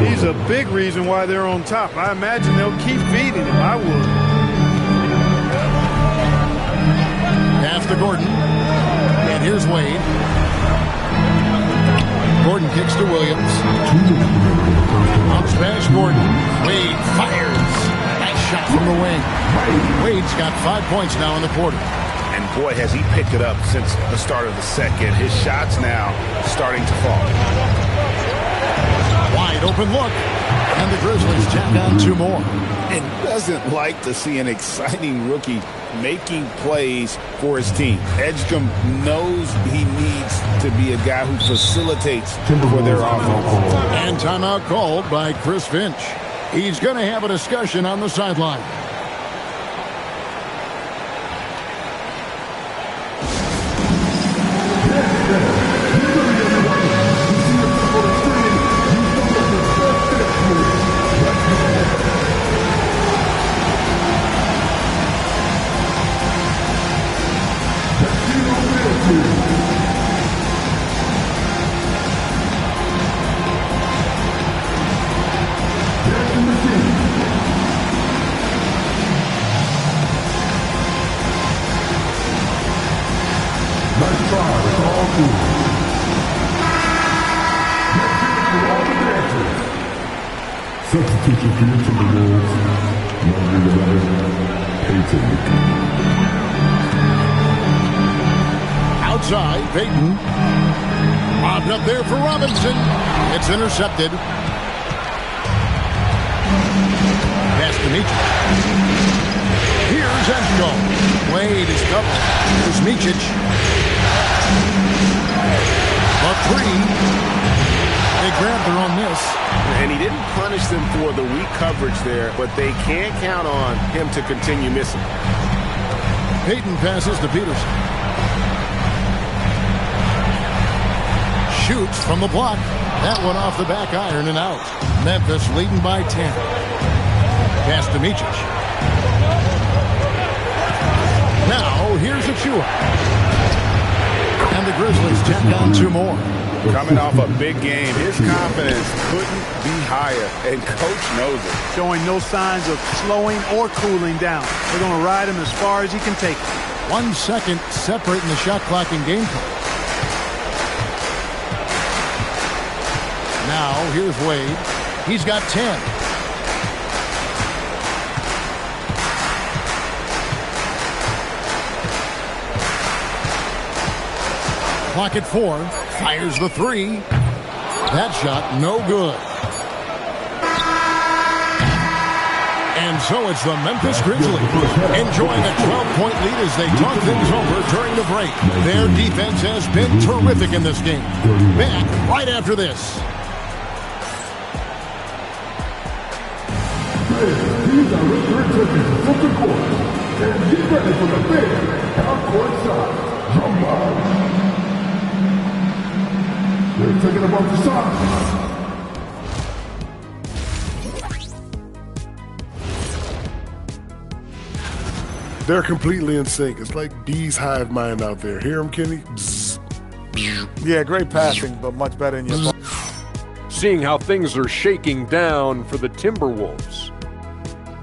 He's a big reason why they're on top. I imagine they'll keep feeding him. I would. Pass to Gordon. And here's Wade. Gordon kicks to Williams. Bounce pass Gordon. Wade fires. Nice shot from the wing. Wade's got 5 points now in the quarter. And boy, has he picked it up since the start of the second. His shots now starting to fall. Wide open look. And the Grizzlies tack on 2 more. And doesn't like to see an exciting rookie making plays for his team. Edgecombe knows he needs to be a guy who facilitates for their offense. And timeout called by Chris Finch. He's going to have a discussion on the sideline. Substitution for the Timberwolves, number 11, Payton. Outside, Payton. Bobbed up there for Robinson. It's intercepted. Pass to Micic. Here's Edgecombe. Wade is covered. Here's Micic. A 3. They grabbed their own miss. And he didn't punish them for the weak coverage there, but they can't count on him to continue missing. Payton passes to Peterson. Shoots from the block. That one off the back iron and out. Memphis leading by 10. Pass to Micic. Achua. And the Grizzlies tack down 2 more. Coming off a big game, his confidence couldn't be higher, and Coach knows it. Showing no signs of slowing or cooling down. They're going to ride him as far as he can take it. 1 second separating the shot clock and game clock. Now, here's Wade. He's got 10. Clock at 4. Fires the 3. That shot, no good. And so it's the Memphis Grizzlies enjoying a 12-point lead as they talk things over during the break. Their defense has been terrific in this game. Back right after this. These are return tickets from the court. And get ready for the big half-court shot. Come on. They're taking them off the side. They're completely in sync. It's like bees hive mind out there. Hear them, Kenny? Bzz. Yeah, great passing, but much better in your... Seeing how things are shaking down for the Timberwolves.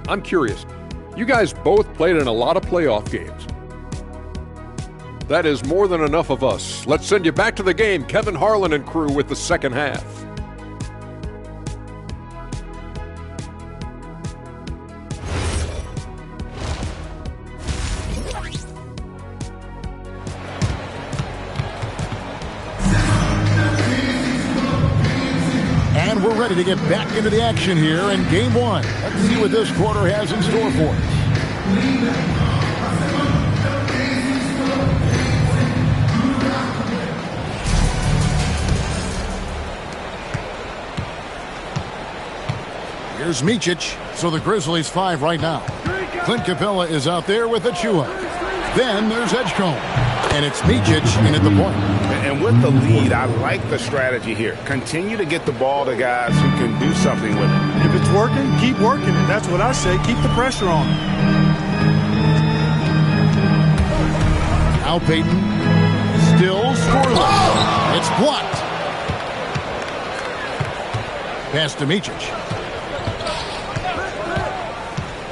I'm curious. You guys both played in a lot of playoff games. That is more than enough of us. Let's send you back to the game, Kevin Harlan and crew, with the second half. And we're ready to get back into the action here in Game 1. Let's see what this quarter has in store for us. Here's Micic. So the Grizzlies 5 right now. Clint Capella is out there with Achua. Then there's Edgecombe. And it's Micic in at the point. And with the lead, I like the strategy here. Continue to get the ball to guys who can do something with it. If it's working, keep working it. That's what I say. Keep the pressure on. Al Payton. Still scoreless. It's blocked. Pass to Micic.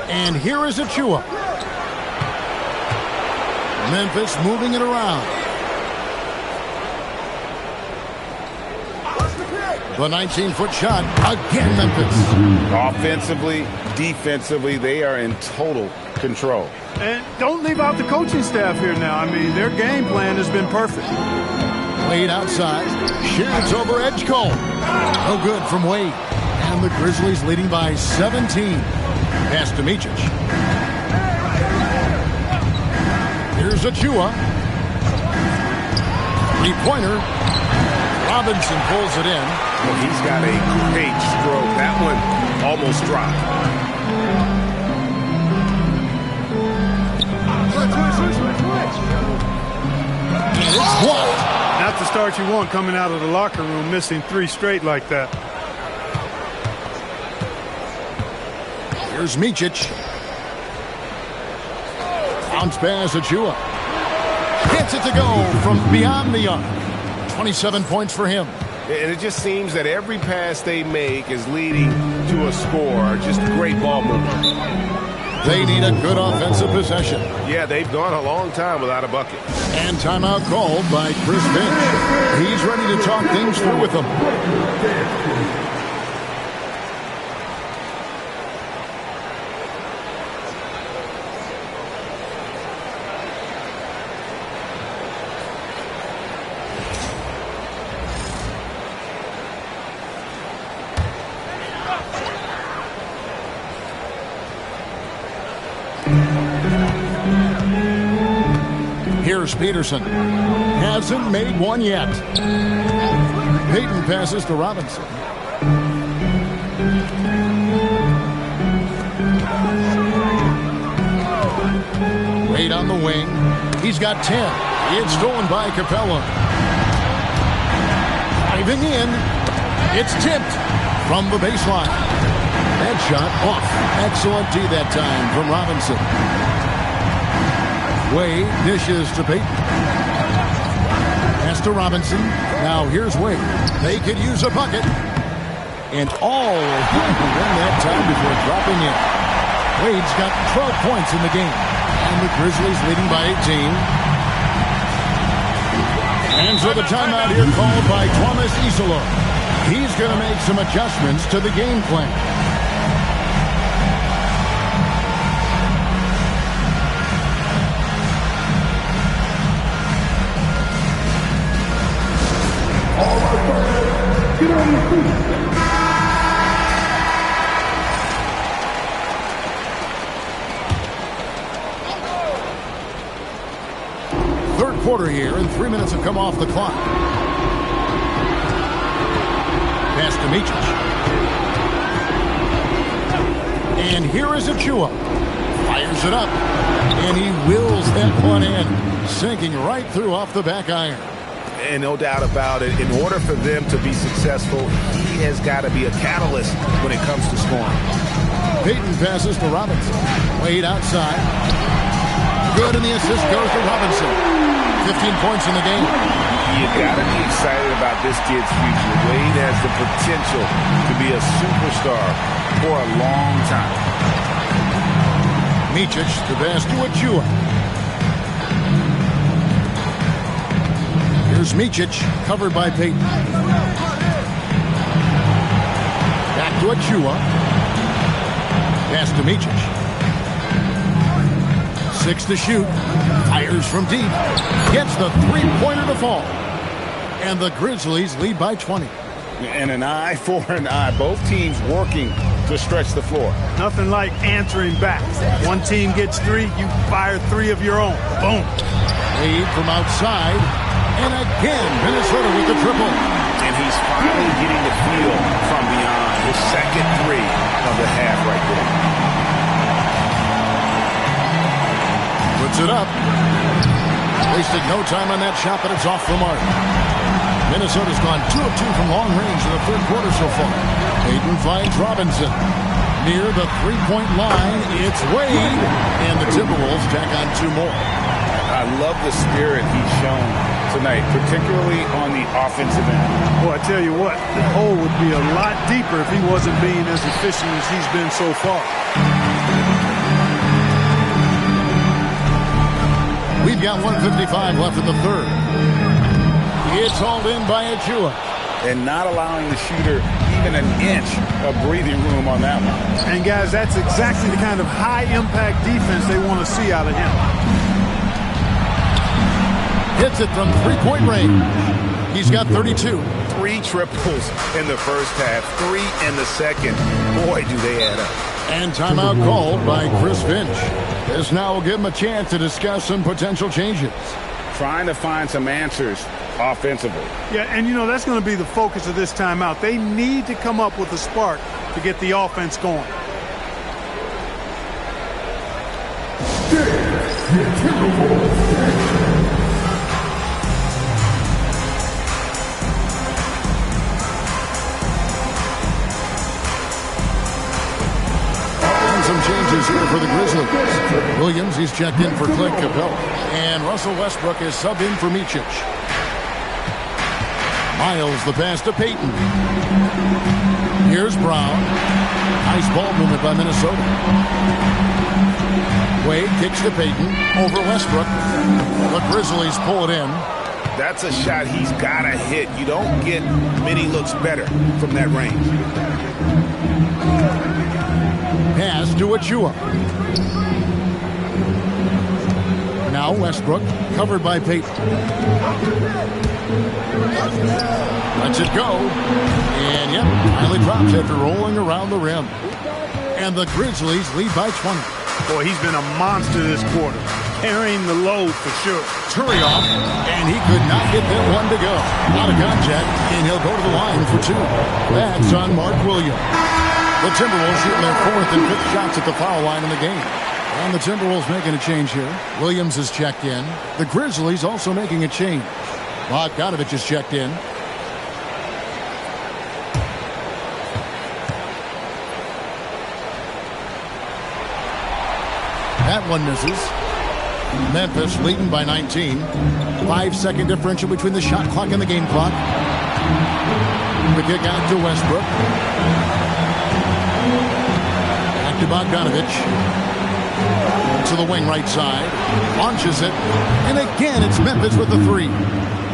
And here is Achua. Memphis moving it around. The 19-foot shot. Again, Memphis. Offensively, defensively, they are in total control. And don't leave out the coaching staff here now. I mean, their game plan has been perfect. Wade outside. Shoots over Edgecombe. No good from Wade. And the Grizzlies leading by 17. Pass to Micic. Here's Achua. Three-pointer. Robinson pulls it in. Well, he's got a great stroke. That one almost dropped. And it's blocked. Not the start you want coming out of the locker room, missing 3 straight like that. Here's Micic. Bounce pass, Achua. Gets it to go from beyond the arc. 27 points for him. And it just seems that every pass they make is leading to a score. Just great ball movement. They need a good offensive possession. Yeah, they've gone a long time without a bucket. And timeout called by Chris Finch. He's ready to talk things through with them. Here's Peterson. Hasn't made one yet. Payton passes to Robinson. Wade on the wing. He's got 10. It's stolen by Capella. Diving in. It's tipped from the baseline. That shot off. Excellent D that time from Robinson. Wade dishes to Peyton. Pass to Robinson. Now here's Wade. They could use a bucket. And all will have to win that time before dropping in. Wade's got 12 points in the game. And the Grizzlies leading by 18. And so the timeout here called by Thomas Isola. He's going to make some adjustments to the game plan. All right, fans, get on your feet. Third quarter here, and 3 minutes have come off the clock. Pass to Micic. And here is Achua. Fires it up. And he wills that one in. Sinking right through off the back iron. And no doubt about it, in order for them to be successful, he has got to be a catalyst when it comes to scoring. Peyton passes to Robinson. Wade outside. Good, and the assist goes to Robinson. 15 points in the game. You got to be excited about this kid's future. Wade has the potential to be a superstar for a long time. Micic, the pass to Achua. Here's Micic, covered by Peyton. Back to Achua. Pass to Micic. 6 to shoot. Fires from deep. Gets the three-pointer to fall. And the Grizzlies lead by 20. And an eye for an eye. Both teams working to stretch the floor. Nothing like answering back. One team gets 3, you fire 3 of your own. Boom. Wade from outside. And again, Minnesota with the triple. And he's finally getting the feel from beyond. His second 3 of the half right there. Puts it up. Wasted no time on that shot, but it's off the mark. Minnesota's gone 2 of 2 from long range in the third quarter so far. Peyton finds Robinson. Near the three-point line, it's Wade. And the Timberwolves tack on 2 more. I love the spirit he's shown tonight, particularly on the offensive end. Boy, I tell you what, the hole would be a lot deeper if he wasn't being as efficient as he's been so far. We've got 1:55 left in the third. It's hauled in by Achua. And not allowing the shooter even an inch of breathing room on that one. And guys, that's exactly the kind of high-impact defense they want to see out of him. Hits it from three-point range. He's got 32. 3 triples in the first half, 3 in the second. Boy, do they add up. And timeout called by Chris Finch. This now will give him a chance to discuss some potential changes. Trying to find some answers offensively. Yeah, and you know, that's going to be the focus of this timeout. They need to come up with a spark to get the offense going. Some changes here for the Grizzlies. Williams, he's checked in for Clint Capella. And Russell Westbrook is subbed in for Micic. Miles the pass to Peyton. Here's Brown. Nice ball movement by Minnesota. Wade kicks to Peyton over Westbrook. The Grizzlies pull it in. That's a shot he's got to hit. You don't get many looks better from that range. Pass to Achua. Now Westbrook, covered by Peyton. Lets it go. And yep, finally drops after rolling around the rim. And the Grizzlies lead by 20. Boy, he's been a monster this quarter. Carrying the load for sure. Turioff, and he could not get that one to go. Out of contact, and he'll go to the line for 2. That's on Mark Williams. The Timberwolves shooting their 4th and 5th shots at the foul line in the game. And the Timberwolves making a change here. Williams is checked in. The Grizzlies also making a change. Bogdanovich is checked in. That one misses. Memphis leading by 19. 5-second differential between the shot clock and the game clock. The kick out to Westbrook. Back to Bogdanovich. To the wing right side. Launches it. And again, it's Memphis with the three.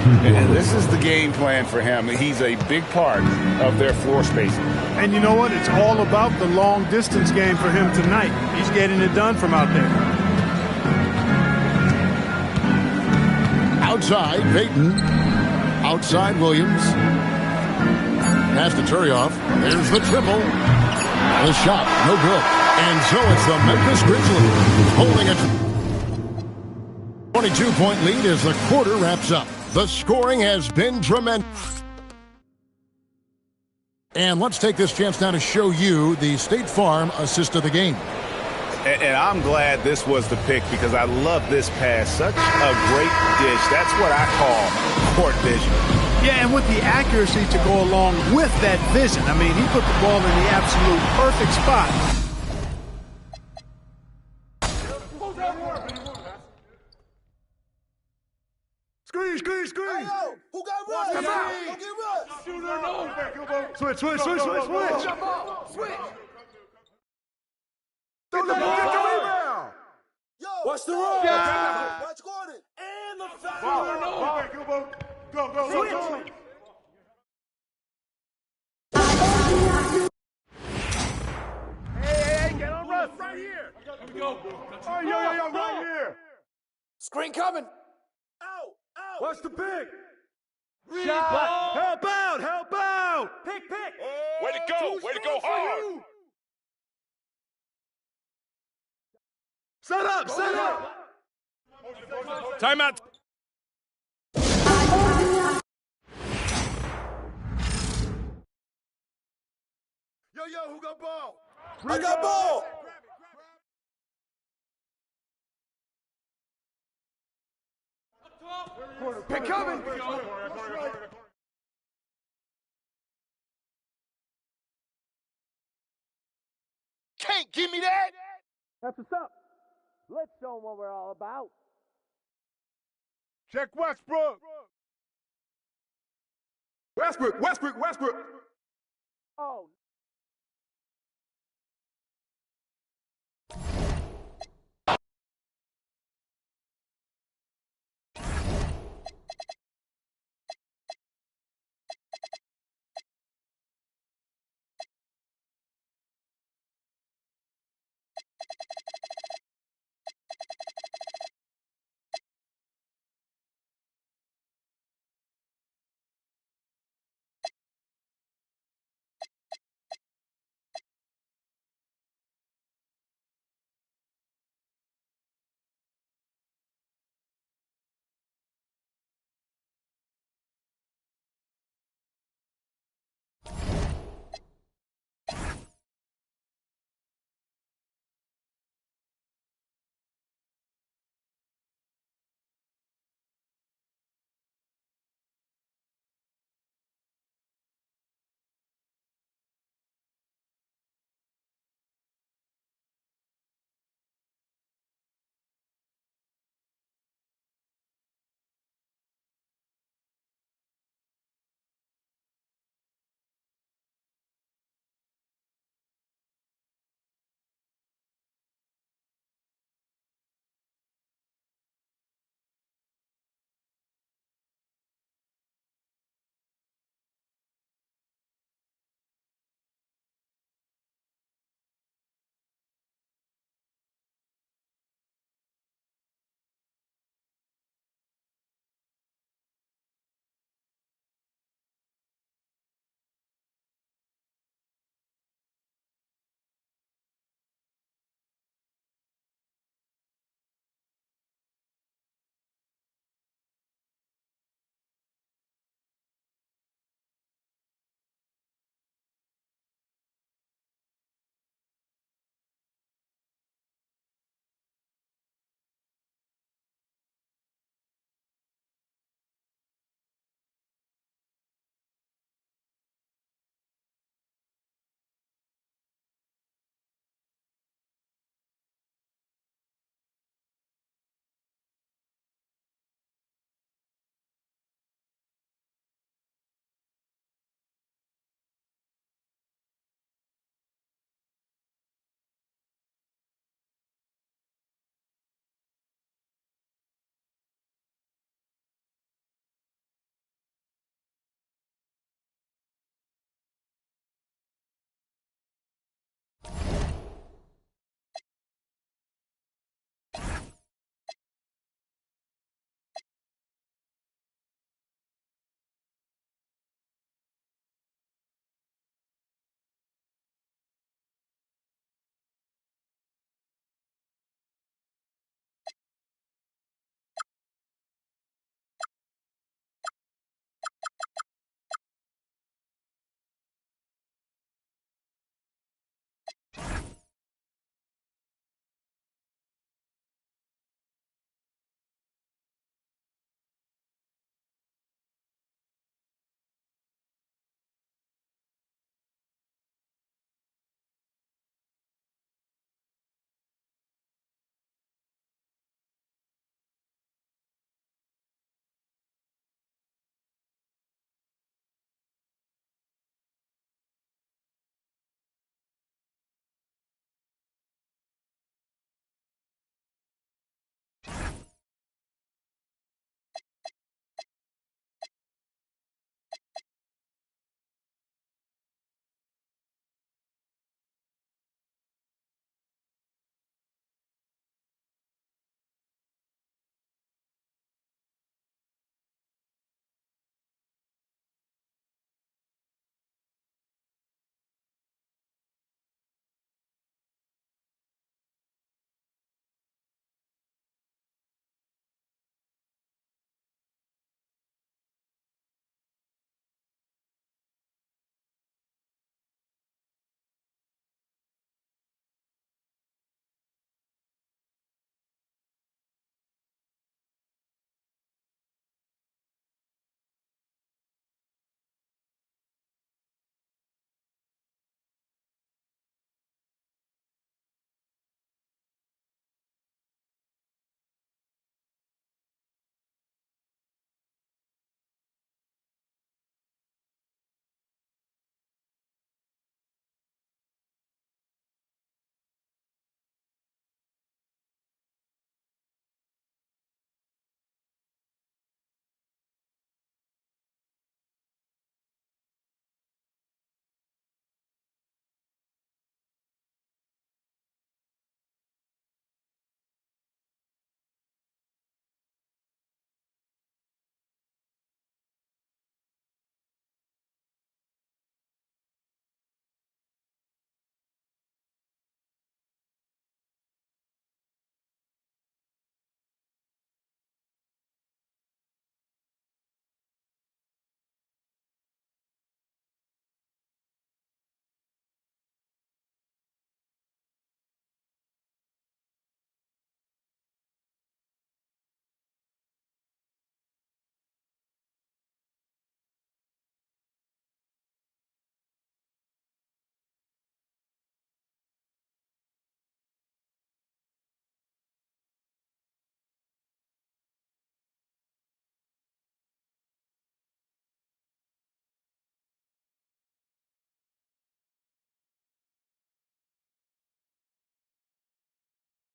And this is the game plan for him. He's a big part of their floor spacing. And you know what? It's all about the long distance game for him tonight. He's getting it done from out there. Outside, Payton. Outside, Williams. Pass to Turioff. There's the triple. The shot, no good. And so it's the Memphis Grizzlies holding a 22-point lead as the quarter wraps up. The scoring has been tremendous. And let's take this chance now to show you the State Farm assist of the game. And I'm glad this was the pick because I love this pass. Such a great dish. That's what I call court vision. Yeah, and with the accuracy to go along with that vision. I mean, he put the ball in the absolute perfect spot. Screen! Hey, yo, who got rushed? Come out! Don't get rushed! Switch! Switch! Get the rebound! Yo! Watch the roll! Watch Gordon! And the foul! Go! Hey, get on Russ! Right here! Here we go! Oh, yo, right here! Screen coming! Out! Watch the pick! Shot! Help out! Pick! Way to go hard! Set up! Timeout. Yo, who got ball? I got ball! Pick coming! Can't give me that! That's what's up. Let's show them what we're all about. Check Westbrook! Westbrook! Oh.